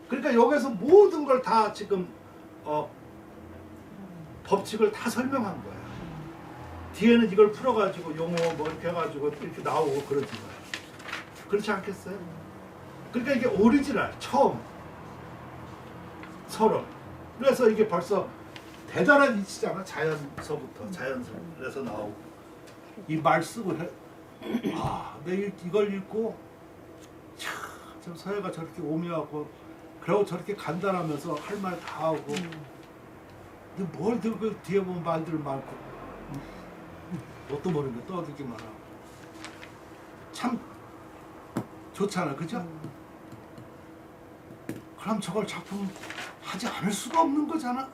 그러니까 여기서 모든 걸 다 지금 법칙을 다 설명한 거야. 뒤에는 이걸 풀어가지고 용어 뭐 이렇게 해가지고 이렇게 나오고 그러지 마. 그렇지 않겠어요? 그러니까 이게 오리지널 처음 서로. 그래서 이게 벌써 대단한 이치잖아. 자연에서 나오고 이 말 쓰고 해. 내 이걸 읽고 참 서예가 저렇게 오묘하고 그리고 저렇게 간단하면서 할 말 다 하고 근데 뭘 들고 뒤에 보면 말들 많고 뭣도 모르는 거 떠들기만 하고 참 좋잖아. 그죠? 그럼 저걸 작품 하지 않을 수가 없는 거잖아.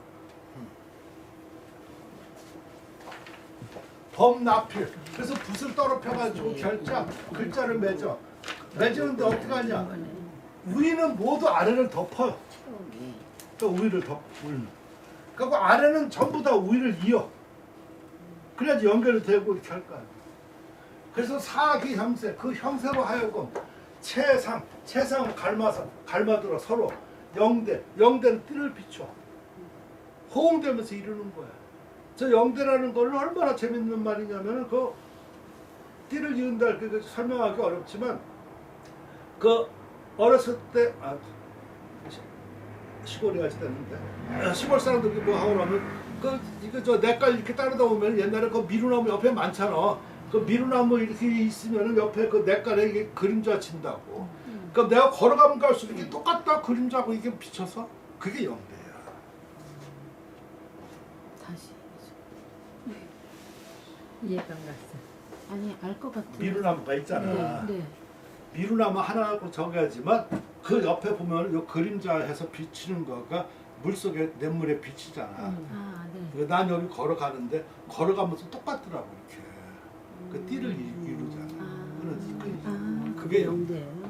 범나필. 그래서 붓을 떨어펴가지고 글자를 맺어. 맺었는데 어떻게 하냐? 위는 모두 아래를 덮어요. 또 위를 덮는. 그리고 아래는 전부 다 위를 이어. 그래야지 연결이 되고 이렇게 할 거 아니야. 그래서 사기 형세, 그 형세로 하여금 채상을 갈마들어 서로 영대는 띠를 비춰. 호응되면서 이루는 거야. 저 영대라는 거는 얼마나 재밌는 말이냐면 그 띠를 이은다 그 설명하기 어렵지만 그 어렸을 때 시골에 같이 됐는데 시골 사람들이 뭐 하고 나면 이거 저 냇갈 이렇게 따르다 보면 옛날에 그 미루나무 옆에 많잖아. 그 미루나무 이렇게 있으면 옆에 그 냇갈에 이게 그림자 친다고. 그럼 내가 걸어가면 갈수록 이게 똑같다 그림자고 이게 비쳐서 그게 영대야. 다시 이해가 안 갔어. 아니 알 것 같아. 미루나무가 있잖아. 네. 미루나무 하나로 정해야지만 그 옆에 보면 요 그림자 해서 비치는 거가 물속에 냇물에 비치잖아. 아 네. 난 여기 걸어가는데 걸어가면서 똑같더라고 이렇게. 그 띠를 이루잖아. 그게 영대예요.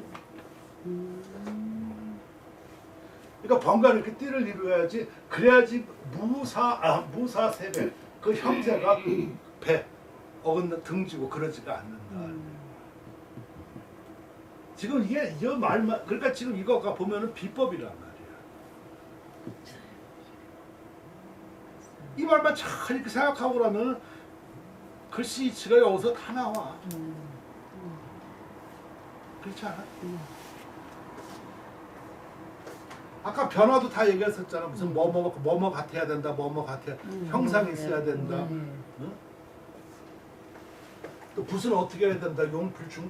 그러니까 번갈아 이렇게 띠를 이루어야지. 그래야지 무사세배 그 형제가 배 어긋나 등지고 그러지가 않는다. 지금 이게 이 말만 그러니까 지금 이거가 보면은 비법이란 말이야. 이 말만 잘 이렇게 생각하고 그러면 글씨치가 여기서 다 나와. 그렇지 않아? 아까 변화도 다 얘기했었잖아. 무슨 뭐뭐 같아야 된다, 뭐뭐 같아야 형상이 있어야 된다. 응? 또 붓은 어떻게 해야 된다, 용필중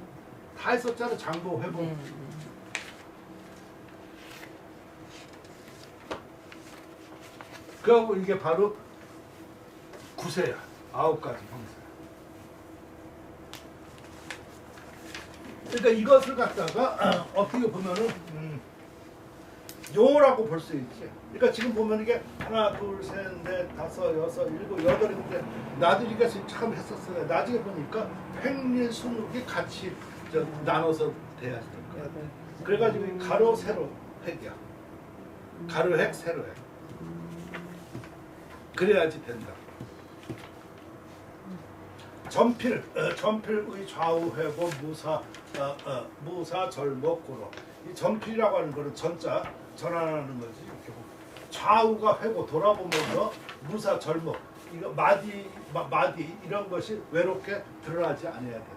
다 했었잖아. 장보, 회복. 그리고 이게 바로 구세야. 9가지 형세. 그러니까 이것을 갖다가 어떻게 보면은 용어라고 볼 수 있지. 그러니까 지금 보면 이게 하나, 둘, 셋, 넷, 다섯, 여섯, 일곱, 여덟인데 나들이가 참 했었어요. 나중에 보니까 횡리, 순욱이 같이 나눠서 돼야 될 거야. 그래가지고 이 가로, 세로 획이야. 가로 획, 세로 획. 그래야지 된다. 전필의 좌우 회고 무사 절목 고로. 이 전필이라고 하는 거는 전자 전환하는 거지. 이렇게 좌우가 회고 돌아보면서 무사 절목 이거 마디 이런 것이 외롭게 드러나지 않아야 된다.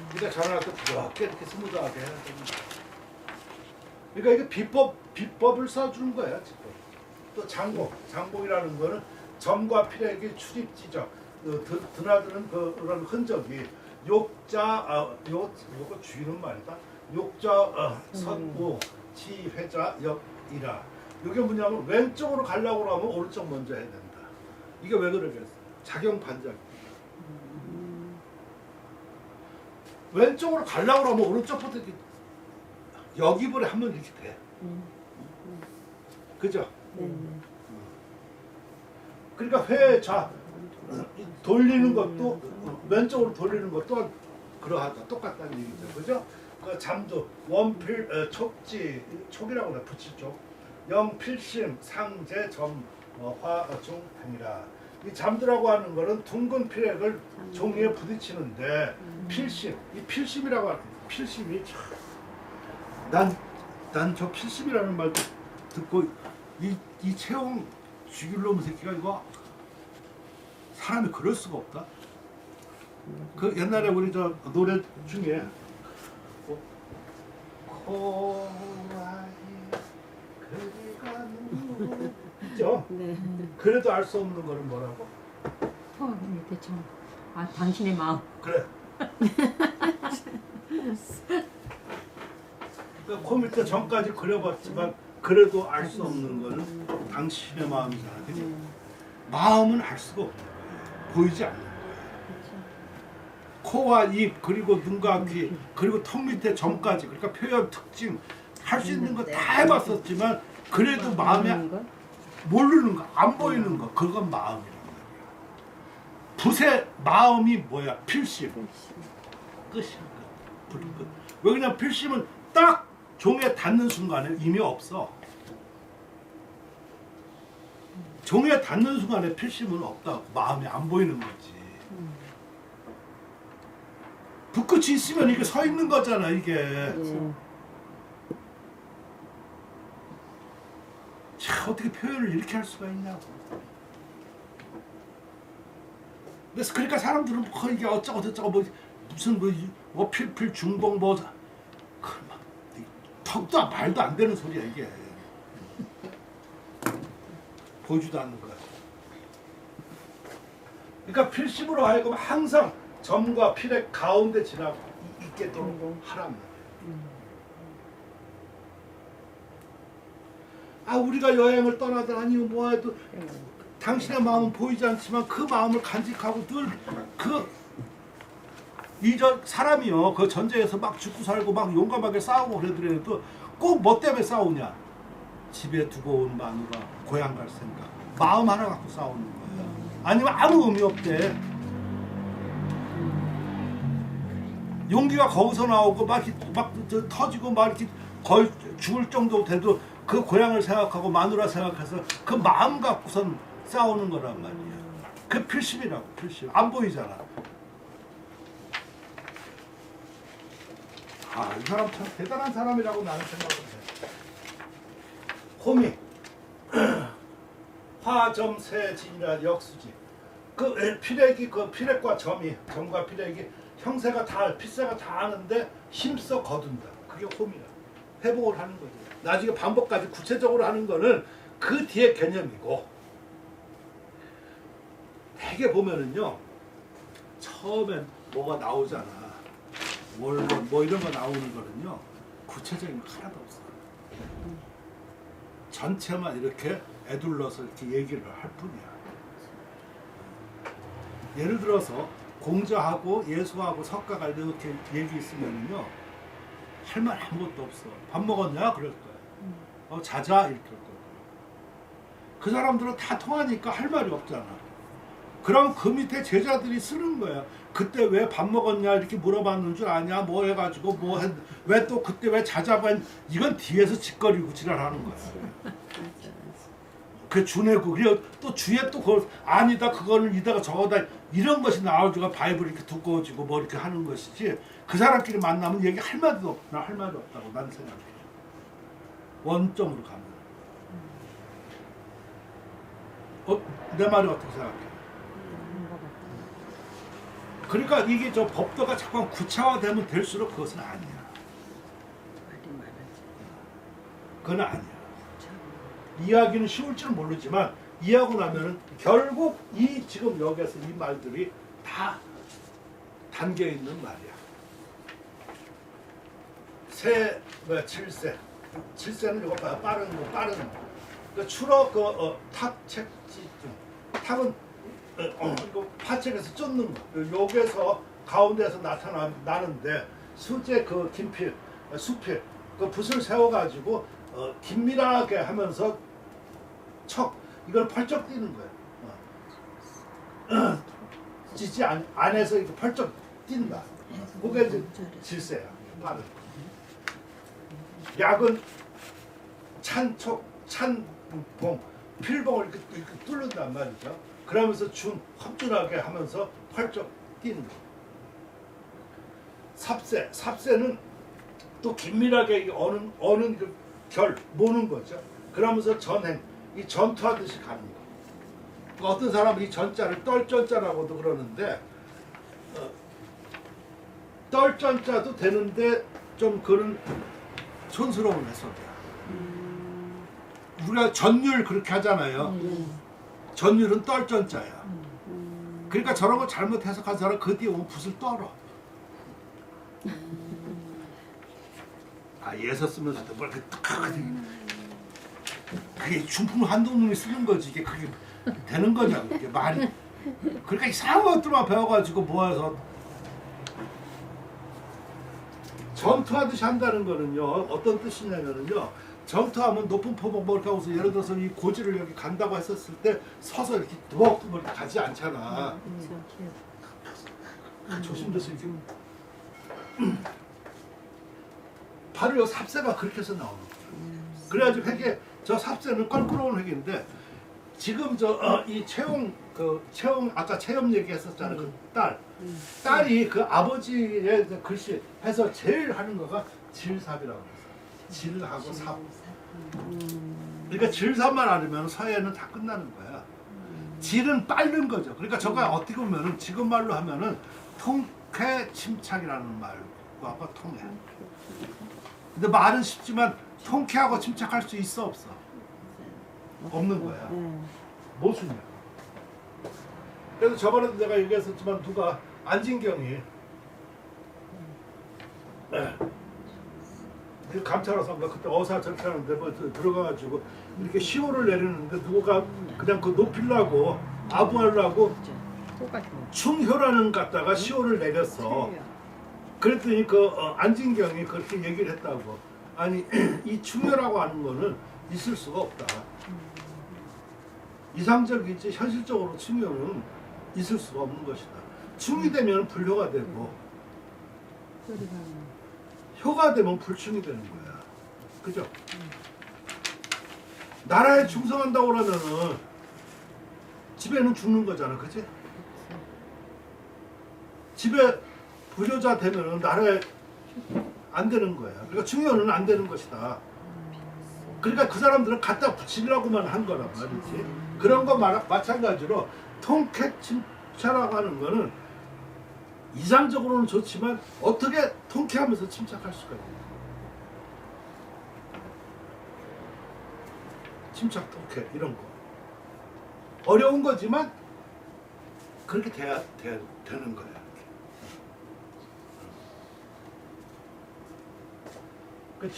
그러니까 전환할 때 부드럽게 이렇게 스무드하게 해야 됩니다. 그러니까 이게 비법을 써주는 거야 지금. 또 장곡이라는 거는 점과 필액의 출입 지적 드나드는 그런 흔적이 요거 주의는 말이다. 욕자 선우 치회자 역이라. 이게 뭐냐면 왼쪽으로 가려고 하면 오른쪽 먼저 해야 된다. 이게 왜 그러겠어? 작용 반작. 왼쪽으로 가려고 하면 오른쪽부터 이렇게 역입을 하면 이렇게 돼. 그죠? 그러니까 회좌 돌리는 것도 왼쪽으로 돌리는 것도 그러하다. 똑같다는 얘기죠. 그죠? 그 잠도 원필 촉지 촉이라고 그래. 붙일 쪽 영필심 상제 화중행이라. 이 잠드라고 하는 거는 둥근 피렉을 종이에 부딪히는데 필심, 이 필심이라고 하는 필심이 난 저 필심이라는 말 듣고 이 채용 죽일 놈 새끼가 이거 사람이 그럴 수가 없다. 그 옛날에 우리 저 노래 중에 코와이 그리가 누구 있죠? 네. 그래도 알 수 없는 거는 뭐라고? 밑에 당신의 마음. 그래. 그러니까 코 밑에 전까지 그려봤지만 그래도 알 수 없는 거는 당신의 마음이잖아. 그지? 마음은 알 수가 없는 거야. 보이지 않는 거야. 코와 입 그리고 눈과 귀 그리고 턱 밑에 점까지 그러니까 표현 특징 할 수 있는 거 다 해봤었지만 그래도 마음에 모르는 거 안 보이는 거 그건 마음이란 말이야. 붓의 마음이 뭐야? 필심. 끝이야. 끝. 왜 그냥 필심은 딱 종에 닿는 순간에 이미 없어. 종에 닿는 순간에 필심은 없다. 마음이 안 보이는 거지. 붓끝이 있으면 이게 서 있는 거잖아 이게. 자, 어떻게 표현을 이렇게 할 수가 있냐고. 그래서 그러니까 사람들은 뭐 이게 어쩌고 저쩌고 뭐 무슨 뭐 필필 중봉 뭐 그막 턱도 말도 안 되는 소리야 이게. 보지도 않는 거야. 그러니까 필심으로 하여금 항상 점과 필의 가운데 지나고 있게도록 하란 말이야. 아 우리가 여행을 떠나든 아니면 뭐해도 당신의 마음은 보이지 않지만 그 마음을 간직하고 늘 저 사람이요 그 전쟁에서 막 죽고 살고 막 용감하게 싸우고 그러더라도 꼭 뭐 때문에 싸우냐? 집에 두고 온 마누라 고향 갈 생각 마음 하나 갖고 싸우는 거예요. 아니면 아무 의미 없대. 용기가 거기서 나오고 막 터지고 막 이렇게 거의 죽을 정도 돼도 그 고향을 생각하고 마누라 생각해서 그 마음 갖고선 싸우는 거란 말이야. 그 필심이라고 필심. 안 보이잖아. 아, 이 사람 참 대단한 사람이라고 나는 생각을 해. 호미 화점세진이라 역수지. 그 피렉이 그 피렉과 점과 피렉이 형세가 다 필세가 다 아는데 힘써 거둔다. 그게 홈이라. 회복을 하는 거지. 나중에 반복까지 구체적으로 하는 거는 그 뒤에 개념이고. 되게 보면은요. 처음엔 뭐가 나오잖아. 원론 뭐 이런 거 나오는 거는요. 구체적인 거 하나도 없어. 전체만 이렇게 애둘러서 이렇게 얘기를 할 뿐이야. 예를 들어서 공자하고 예수하고 석가가 이렇게 얘기 있으면요 할 말 아무것도 없어. 밥 먹었냐? 그럴 거야. 자자 이렇게 할 거야. 그 사람들은 다 통하니까 할 말이 없잖아. 그럼 그 밑에 제자들이 쓰는 거야. 그때 왜 밥 먹었냐 이렇게 물어봤는 줄 아냐? 뭐 해가지고 왜 또 그때 왜 자자고 이건 뒤에서 짓거리고 지랄하는 거야. 그 주내고 그리고 또 주에 또 그걸 아니다 그거는 이다가 저거다 이런 것이 나와주가 바이블 이렇게 두꺼워지고 뭐 이렇게 하는 것이지 그 사람끼리 만나면 얘기할 말도 없나 할 말이 없다고 난 생각해. 원점으로 가면. 내 말이 어떻게 생각해? 그러니까 이게 저 법도가 자꾸 구체화되면 될수록 그것은 아니야. 그건 아니야. 이해하기는 쉬울지는 모르지만 이해하고 나면은 결국 이 지금 여기에서 이 말들이 다 담겨 있는 말이야. 세, 뭐야, 7세. 7세는 이거 봐, 빠른 거. 그 추러 탁책지 탁은 이거 파책에서 쫓는 거. 여기에서 가운데에서 나타나는데 수제 그 긴필, 수필 그 붓을 세워가지고 긴밀하게 하면서 이걸 펄쩍 뛰는 거야. 찢지 안에서 이렇게 펄쩍 뛴다. 그게 이제 질세야. 빠른. 약은 찬봉 필봉을 이렇게 뚫는단 말이죠. 그러면서 험준하게 하면서 활짝 뛰는 거. 삽새는 또 긴밀하게 어는 그 결 모는 거죠. 그러면서 전행, 이 전투하듯이 갑니다. 어떤 사람은 이 전자를 떨전자라고도 그러는데 떨전자도 되는데 좀 그런 촌스러운 해석이야. 우리가 전율 그렇게 하잖아요. 전율은 떨전자야. 그러니까 저런 거 잘못 해석한 사람 그 뒤에 오면 붓을 떨어. 아 예서 쓰면서도 뭘 이렇게 탁하게 그게 중풍 한동놈이 쓰는 거지. 이게 그게 되는 거냐고. 이게 말이. 그러니까 이상한 것들만 배워가지고 모아서 전투하듯이 한다는 거는요. 어떤 뜻이냐면요. 전투하면 높은 포복 뭐 이렇게 하고서 예를 들어서 이 고지를 여기 간다고 했었을 때 서서 이렇게 두벅두벅 이렇게 가지 않잖아. 조심돼서 이렇게 바로 요 삽새가 그렇게 해서 나오는 거예요. 그래가지고 회계 저 삽새는 껄끄러운 회계인데 지금 이 채용 아까 체험 얘기했었잖아요. 그 딸이 그 아버지의 그 글씨 해서 제일 하는 거가 질삽이라고 그랬어요. 질하고 삽. 그러니까 질삽만 알으면 서예는 다 끝나는 거야. 질은 빠른 거죠. 그러니까 저거 어떻게 보면은 지금 말로 하면은 통쾌 침착이라는 말과 통해. 근데 말은 쉽지만 통쾌하고 침착할 수 있어 없어? 없는 거야. 모순이야. 그래서 저번에도 내가 얘기했었지만 누가 안진경이 감찰와서 그때 어사 저렇게 하는데 뭐 들어가가지고 이렇게 시호를 내리는데 누가 그냥 그 높이려고 아부하려고 충효라는 갖다가 시호를 내렸어. 그랬더니 안진경이 그렇게 얘기를 했다고. 아니 이 충효라고 하는 거는 있을 수가 없다. 이상적이지 현실적으로 충효는 있을 수가 없는 것이다. 충이 되면 불효가 되고 효가 되면 불충이 되는 거야. 그죠? 나라에 충성한다고 그러면은 집에는 죽는 거잖아. 그치? 집에 불효자 되면은 나라에 안 되는 거야. 그러니까 충효는 안 되는 것이다. 그러니까 그 사람들은 갖다 붙이려고만 한 거란 말이지. 그런 거 마찬가지로 통쾌 침착이라고 하는 거는 이상적으로는 좋지만 어떻게 통쾌하면서 침착할 수가 있냐. 침착 통쾌 이런 거 어려운 거지만 그렇게 되는 거야. 그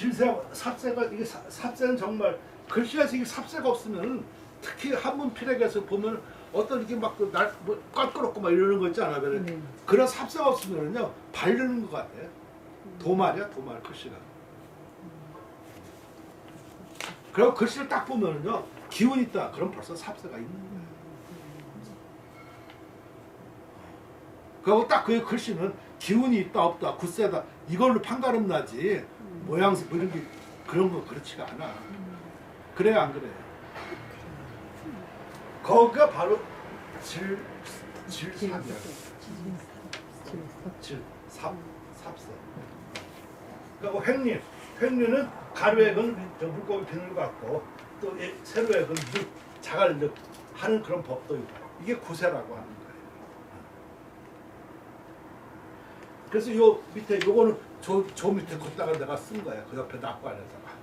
삽새가 이게 삽새는 정말 글씨가 이게 삽새가 없으면 특히 한문 필액에서 보면 어떤 이렇게 막 뭐 껄끄럽고 막 이러는 거 있지 않아? 그런 삽새가 없으면요 바르는 것 같아. 도말이야 도말 글씨가. 그리고 글씨를 딱 보면요 기운 있다. 그럼 벌써 삽새가 있는 거야. 그리고 딱 그 글씨는 기운이 있다 없다 굳세다 이걸로 판가름 나지. 모양새 뭐 이런 게 그런 거 그렇지가 않아. 그래 안 그래? 거기가 바로 질삽이야. 삽새. 그리고 횡리는 가루액은 물고기 비늘 같고 또 세로액은 자갈 하는 그런 법도 있고 이게 구세라고 하는 거예요. 그래서 요 밑에 요거는 저 밑에 걷다가 내가 쓴 거야. 그 옆에 낙관에다가.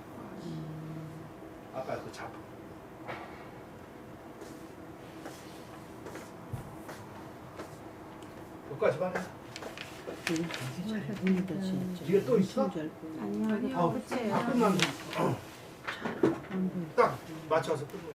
아까 그 작품. 여기까지만 해. 이게 또 있어? 아니요, 다 끝났네. 딱 맞춰서 끝내.